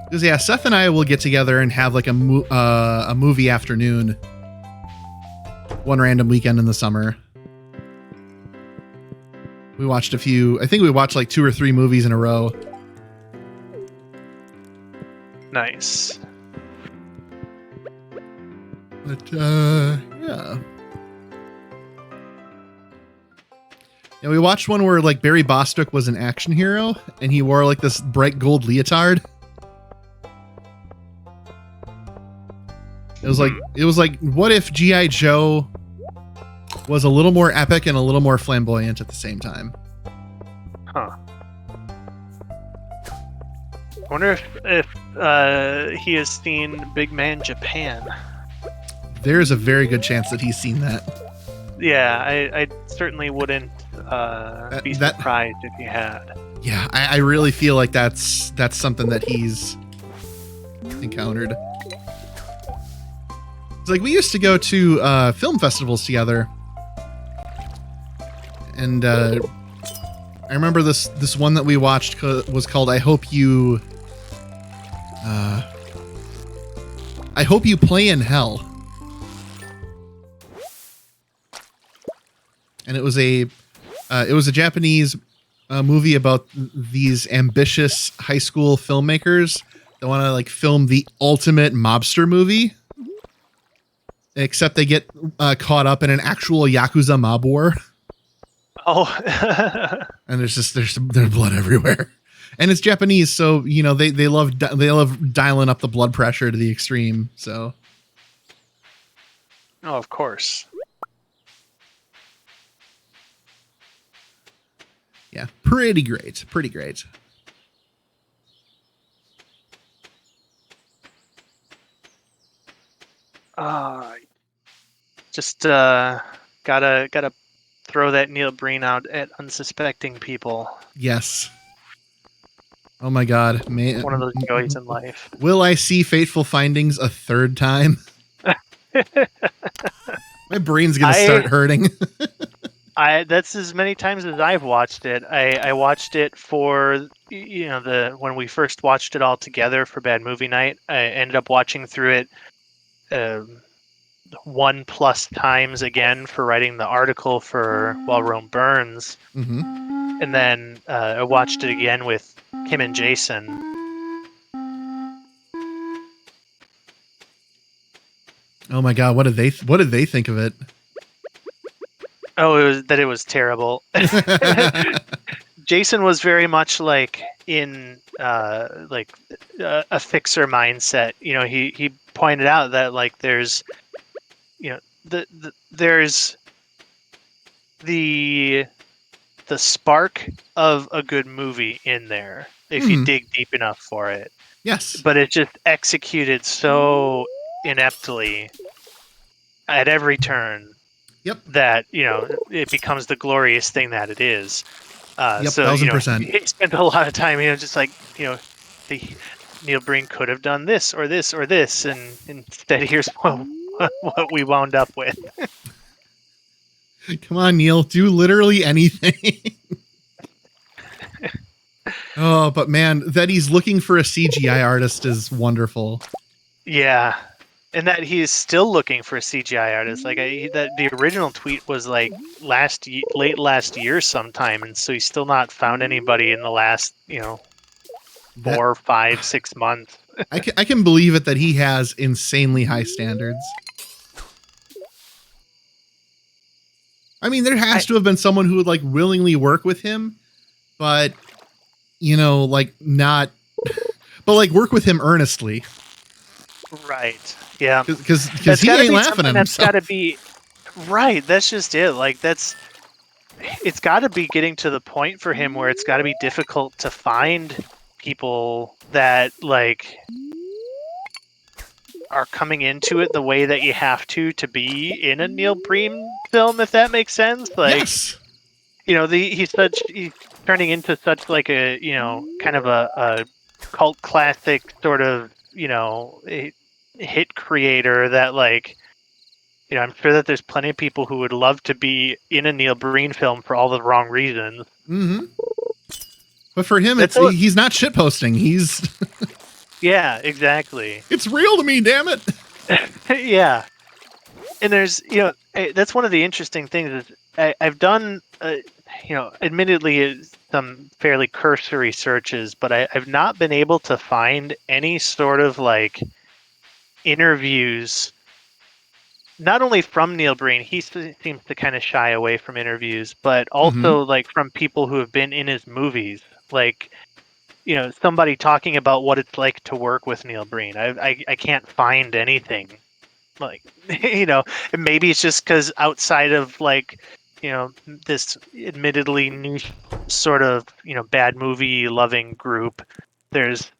Because yeah, Seth and I will get together and have like a movie afternoon, one random weekend in the summer. We watched a few. I think we watched like 2 or 3 movies in a row. Nice. But yeah. Yeah, we watched one where like Barry Bostwick was an action hero and he wore like this bright gold leotard. It was like what if G.I. Joe was a little more epic and a little more flamboyant at the same time? Huh. I wonder if he has seen Big Man Japan. There's a very good chance that he's seen that. Yeah, I certainly wouldn't be that- surprised if he had. Yeah, I really feel like that's something that he's encountered. It's like we used to go to film festivals together, and I remember this one that we watched was called "I Hope You Play in Hell," and it was a Japanese movie about these ambitious high school filmmakers that want to like film the ultimate mobster movie. Except they get caught up in an actual Yakuza mob war. Oh. And there's blood everywhere. And it's Japanese, so you know they love dialing up the blood pressure to the extreme. So Oh, of course. yeah, pretty great. Just gotta throw that Neil Breen out at unsuspecting people. Yes. Oh my god, man. One of those joys in life. Will I see Fateful Findings a third time? My brain's gonna start hurting. That's as many times as I've watched it. I watched it for when we first watched it all together for Bad Movie Night. I ended up watching through it 1+ times again for writing the article for While Rome Burns. Mm-hmm. And then I watched it again with Kim and Jason. Oh my god, what did they think of it? Oh, it was terrible. Jason was very much like in a fixer mindset. You know, he pointed out that like there's there's the spark of a good movie in there if you dig deep enough for it. Yes. But it's just executed so ineptly at every turn. Yep. That, it becomes the glorious thing that it is. Yep, so 1000%. he spent a lot of time, just like, the Neil Breen could have done this or this or this, and instead here's what we wound up with. Come on, Neil, do literally anything. Oh, but man, that he's looking for a CGI artist is wonderful. Yeah. And that he's still looking for a CGI artist. Like that, the original tweet was like late last year sometime, and so he's still not found anybody in the last 4, 5, 6 months. I can believe it that he has insanely high standards. I mean, there has to have been someone who would like willingly work with him, but not, but like work with him earnestly. Right. Yeah. Because he ain't laughing at himself. That's got to be right. That's just it. Like it's got to be getting to the point for him where it's got to be difficult to find people that like are coming into it the way that you have to be in a Neil Breen film, if that makes sense. Like, yes. He's turning into such like a kind of a cult classic sort of hit creator that like I'm sure that there's plenty of people who would love to be in a Neil Breen film for all the wrong reasons. Mm-hmm. But for him, he's not shitposting. He's yeah, exactly. It's real to me, damn it. Yeah, and there's that's one of the interesting things is I've done admittedly some fairly cursory searches, but I've not been able to find any sort of like interviews, not only from Neil Breen, he seems to kind of shy away from interviews, but also like from people who have been in his movies, like somebody talking about what it's like to work with Neil Breen. I can't find anything like maybe it's just because outside of like this admittedly niche sort of bad movie loving group, there's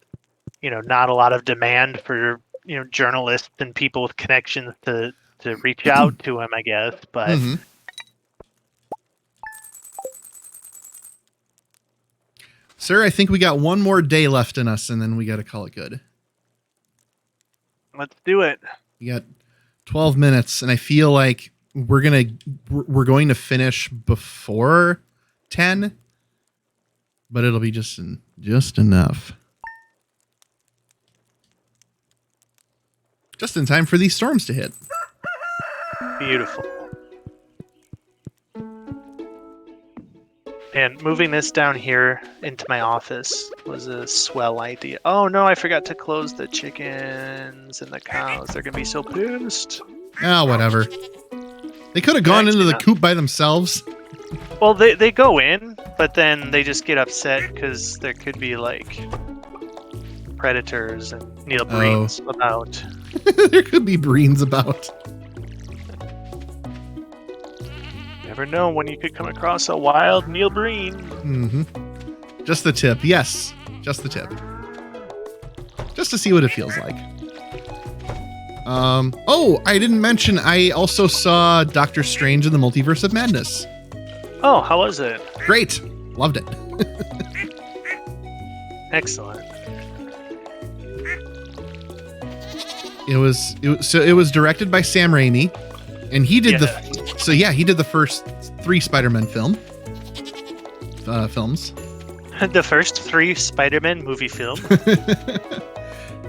not a lot of demand for journalists and people with connections to reach out to him, I guess. But sir, I think we got one more day left in us, and then we got to call it good. Let's do it. We got 12 minutes, and I feel like we're going to finish before 10, but it'll be just enough. Just in time for these storms to hit. Beautiful. And moving this down here into my office was a swell idea. Oh no, I forgot to close the chickens and the cows. They're gonna be so pissed. Ah, whatever. They could have gone into the coop by themselves. Well, they go in, but then they just get upset because there could be like predators and Neil Breens about. There could be Breens about. Never know when you could come across a wild Neil Breen. Mm-hmm. Just the tip. Yes, just the tip. Just to see what it feels like. Oh, I didn't mention, I also saw Doctor Strange in the Multiverse of Madness. Oh, how was it? Great. Loved it. Excellent. It was directed by Sam Raimi, and he did he did the first 3 Spider-Man films. The first 3 Spider-Man movie film.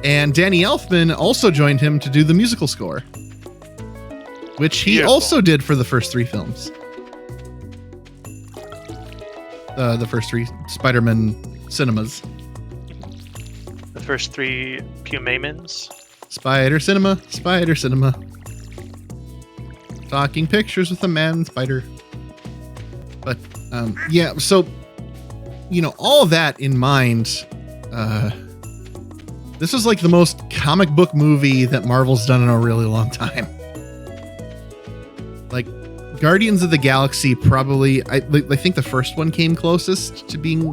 And Danny Elfman also joined him to do the musical score, which he also did for the first 3 films. The first 3 Spider-Man cinemas. The first 3 Pumamans. Spider Cinema. Talking pictures with a man spider. But, yeah, so, all of that in mind, this was like the most comic book movie that Marvel's done in a really long time. Like, Guardians of the Galaxy probably, I think the first one came closest to being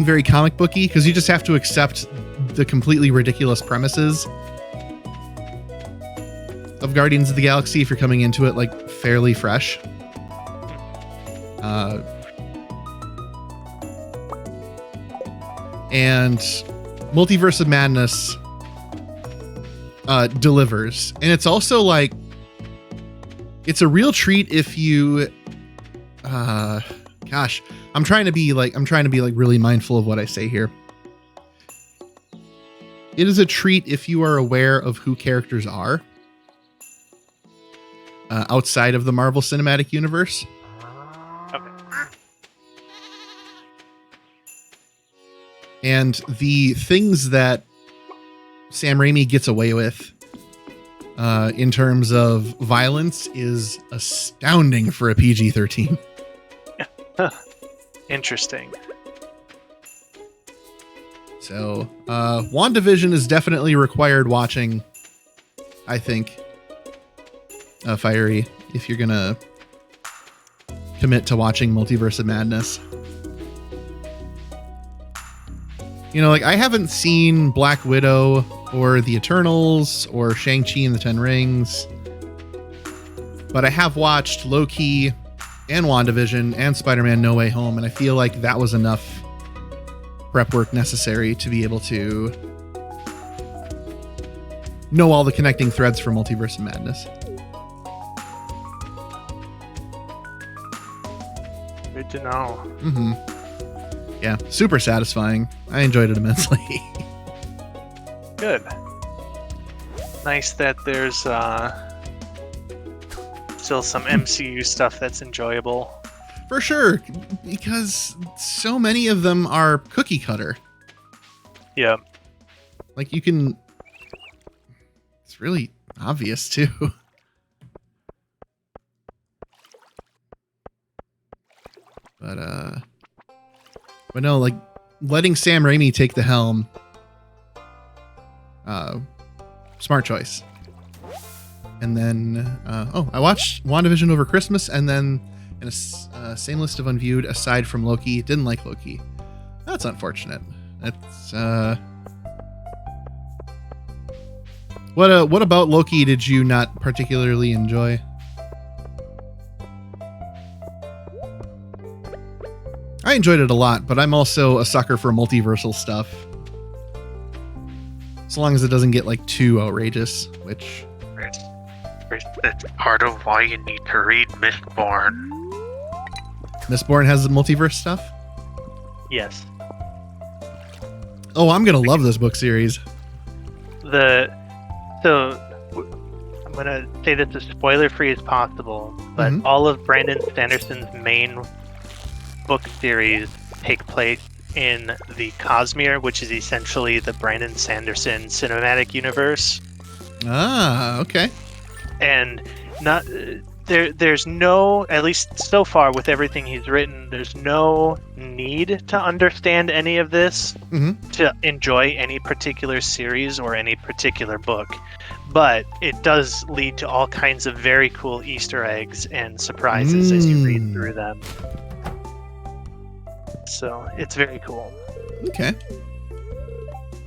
very comic booky, because you just have to accept the completely ridiculous premises of Guardians of the Galaxy if you're coming into it like fairly fresh. And Multiverse of Madness delivers, and it's also like it's a real treat if you gosh, I'm trying to be like really mindful of what I say here. It is a treat if you are aware of who characters are outside of the Marvel Cinematic Universe. Okay. And the things that Sam Raimi gets away with in terms of violence is astounding for a PG-13. Interesting. So, WandaVision is definitely required watching, I think, Fiery, if you're gonna commit to watching Multiverse of Madness. You know, like, I haven't seen Black Widow or The Eternals or Shang-Chi and the Ten Rings, but I have watched Loki and WandaVision and Spider-Man No Way Home, and I feel like that was enough prep work necessary to be able to know all the connecting threads for Multiverse of Madness. Good to know. Mm-hmm. Yeah, super satisfying. I enjoyed it immensely. Good. Nice that there's still some MCU stuff that's enjoyable. For sure, because so many of them are cookie cutter. Yeah. Like, you can... It's really obvious, too. But no, like, letting Sam Raimi take the helm, smart choice. And then, I watched WandaVision over Christmas, and then in a same list of unviewed, aside from Loki, didn't like Loki. That's unfortunate. That's, what about Loki did you not particularly enjoy? I enjoyed it a lot, but I'm also a sucker for multiversal stuff. So long as it doesn't get, like, too outrageous, which... That's part of why you need to read Mistborn. Mistborn has the multiverse stuff? Yes. Oh, I'm gonna love this book series. I'm gonna say this as spoiler-free as possible, but all of Brandon Sanderson's main book series take place in the Cosmere, which is essentially the Brandon Sanderson cinematic universe. Ah, okay. And not there's no, at least so far with everything he's written, there's no need to understand any of this to enjoy any particular series or any particular book. But it does lead to all kinds of very cool Easter eggs and surprises as you read through them. So it's very cool. Okay.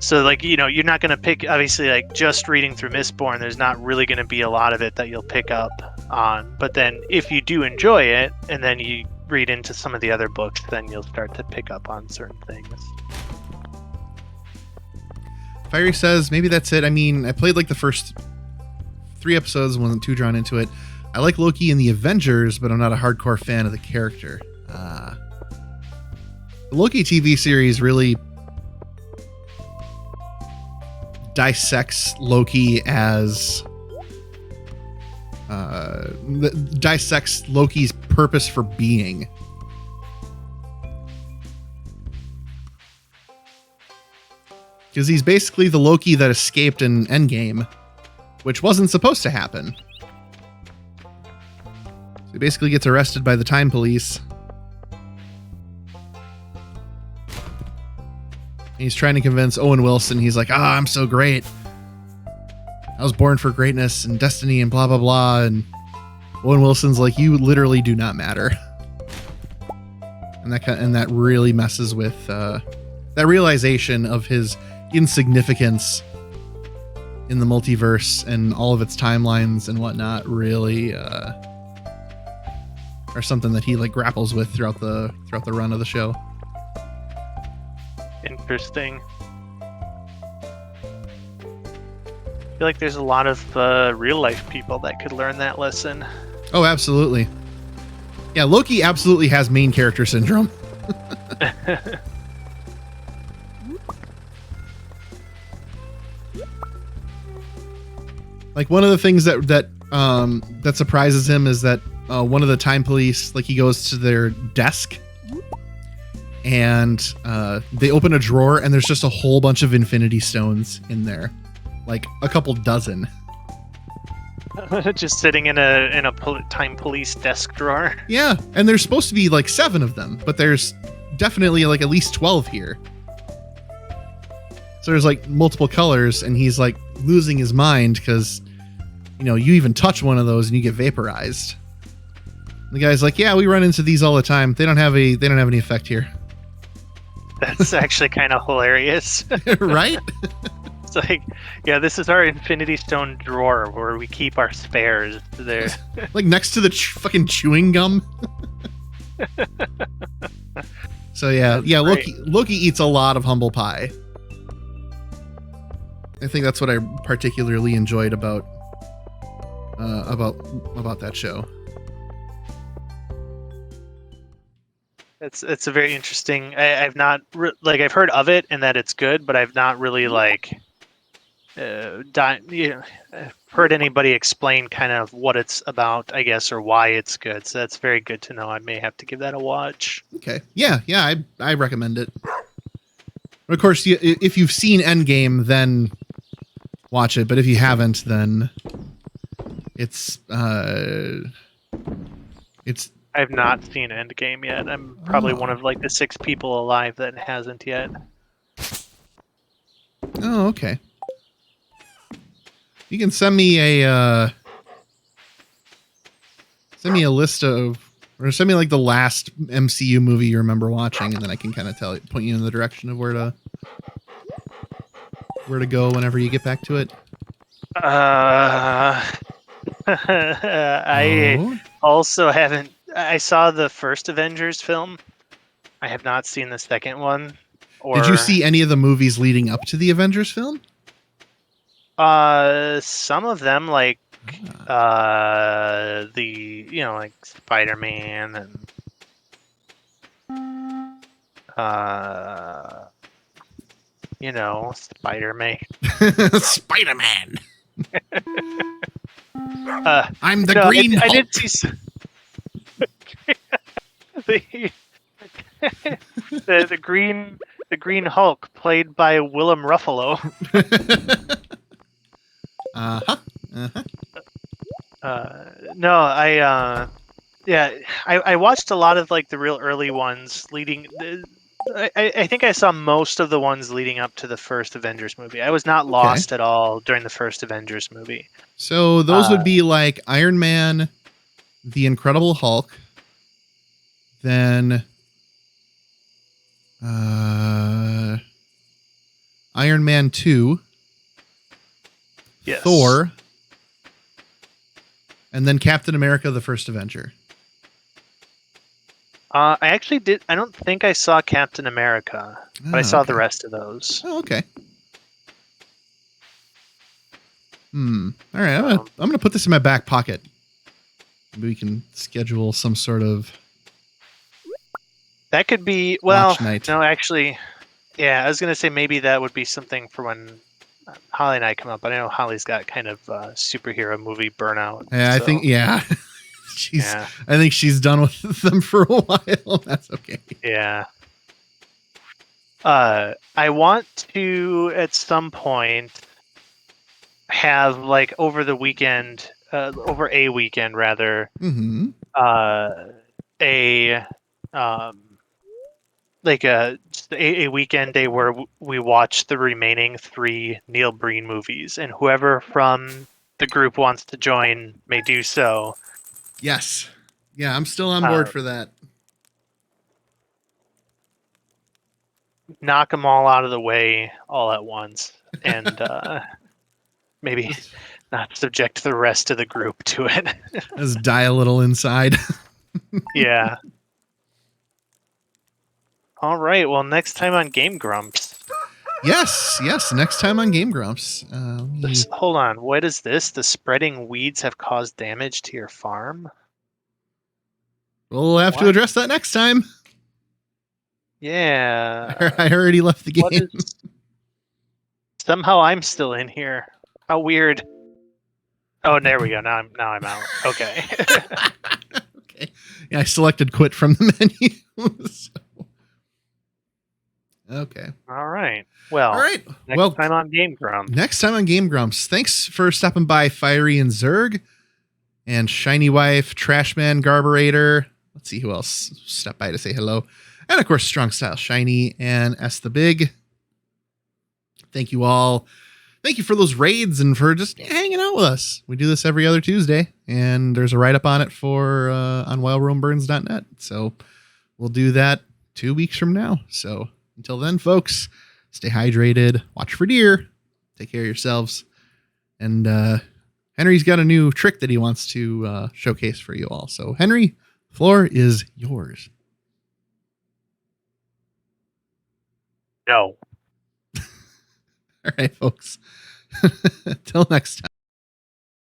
So, like, you know, you're not going to pick, obviously, like, just reading through Mistborn, there's not really going to be a lot of it that you'll pick up on. But then if you do enjoy it, and then you read into some of the other books, then you'll start to pick up on certain things. Fiery says, maybe that's it. I mean, I played, like, the first 3 episodes, wasn't too drawn into it. I like Loki and the Avengers, but I'm not a hardcore fan of the character. The Loki TV series really dissects Loki as dissects Loki's purpose for being. Because he's basically the Loki that escaped in Endgame, which wasn't supposed to happen. So he basically gets arrested by the Time Police. He's trying to convince Owen Wilson. He's like, I'm so great. I was born for greatness and destiny and blah, blah, blah. And Owen Wilson's like, you literally do not matter. And that really messes with that realization of his insignificance in the multiverse and all of its timelines and whatnot really are something that he like grapples with throughout the run of the show. Interesting. I feel like there's a lot of real life people that could learn that lesson. Oh, absolutely. Yeah, Loki absolutely has main character syndrome. Like one of the things that surprises him is that one of the time police, like he goes to their desk and they open a drawer and there's just a whole bunch of infinity stones in there, like a couple dozen. Just sitting in a time police desk drawer. Yeah, and there's supposed to be like 7 of them, but there's definitely like at least 12 here. So there's like multiple colors, and he's like losing his mind because, you know, you even touch one of those and you get vaporized. The guy's like, "Yeah, we run into these all the time. They don't have any effect here." That's actually kind of hilarious. Right? It's like, yeah, this is our Infinity Stone drawer where we keep our spares. There, like next to the fucking chewing gum. So yeah, Loki eats a lot of humble pie. I think that's what I particularly enjoyed about that show. it's a very interesting. I've not I've heard of it and that it's good, but I've not really heard anybody explain kind of what it's about, I guess, or why it's good. So that's very good to know. I may have to give that a watch. Okay. Yeah, I recommend it. Of course, if you've seen Endgame, then watch it. But if you haven't, then it's I've not seen Endgame yet. I'm probably one of like the 6 people alive that hasn't yet. Oh, okay. You can send me a list of, or send me like the last MCU movie you remember watching, and then I can kind of point you in the direction of where to go whenever you get back to it. I also haven't. I saw the first Avengers film. I have not seen the second one. Did you see any of the movies leading up to the Avengers film? Some of them, like like Spider-Man and Spider-Man. Spider-Man. I'm the no, Green Hulk. I did see the Green Hulk, played by Willem Ruffalo. No, I watched a lot of like the real early ones leading. I think I saw most of the ones leading up to the first Avengers movie. I was not lost at all during the first Avengers movie. So those would be like Iron Man, the Incredible Hulk, then Iron Man 2, yes. Thor, and then Captain America, the First Avenger. I actually did. I don't think I saw Captain America, but I saw the rest of those. Oh, okay. All right, I'm gonna put this in my back pocket. Maybe we can schedule some sort of. That could be watch night. No, actually, yeah, I was gonna say maybe that would be something for when Holly and I come up. But I know Holly's got kind of superhero movie burnout. Yeah, so. I think I think she's done with them for a while. That's okay. Yeah. I want to at some point have like over a weekend rather. Mm-hmm. A weekend day where we watch the remaining 3 Neil Breen movies, and whoever from the group wants to join may do so. Yes. Yeah, I'm still on board for that. Knock them all out of the way all at once, and maybe not subject the rest of the group to it. Just die a little inside. Yeah. All right. Well, next time on Game Grumps. Yes. Next time on Game Grumps. Hold on. What is this? The spreading weeds have caused damage to your farm? We'll have to address that next time. Yeah. I already left the game. Somehow I'm still in here. How weird. Oh, there we go. Now I'm out. Okay. Okay. Yeah, I selected quit from the menu. So. Okay. All right. Well, all right. Next time on Game Grumps. Next time on Game Grumps. Thanks for stopping by, Fiery and Zerg, and Shiny Wife, Trashman, Garburator. Let's see who else stopped by to say hello. And of course, Strong Style Shiny and S the Big. Thank you all. Thank you for those raids and for just hanging out with us. We do this every other Tuesday, and there's a write-up on it for on wildroamburns.net. So we'll do that 2 weeks from now. So until then, folks, stay hydrated, watch for deer, take care of yourselves. And Henry's got a new trick that he wants to showcase for you all. So Henry, the floor is yours. No. All right, folks. Till next time.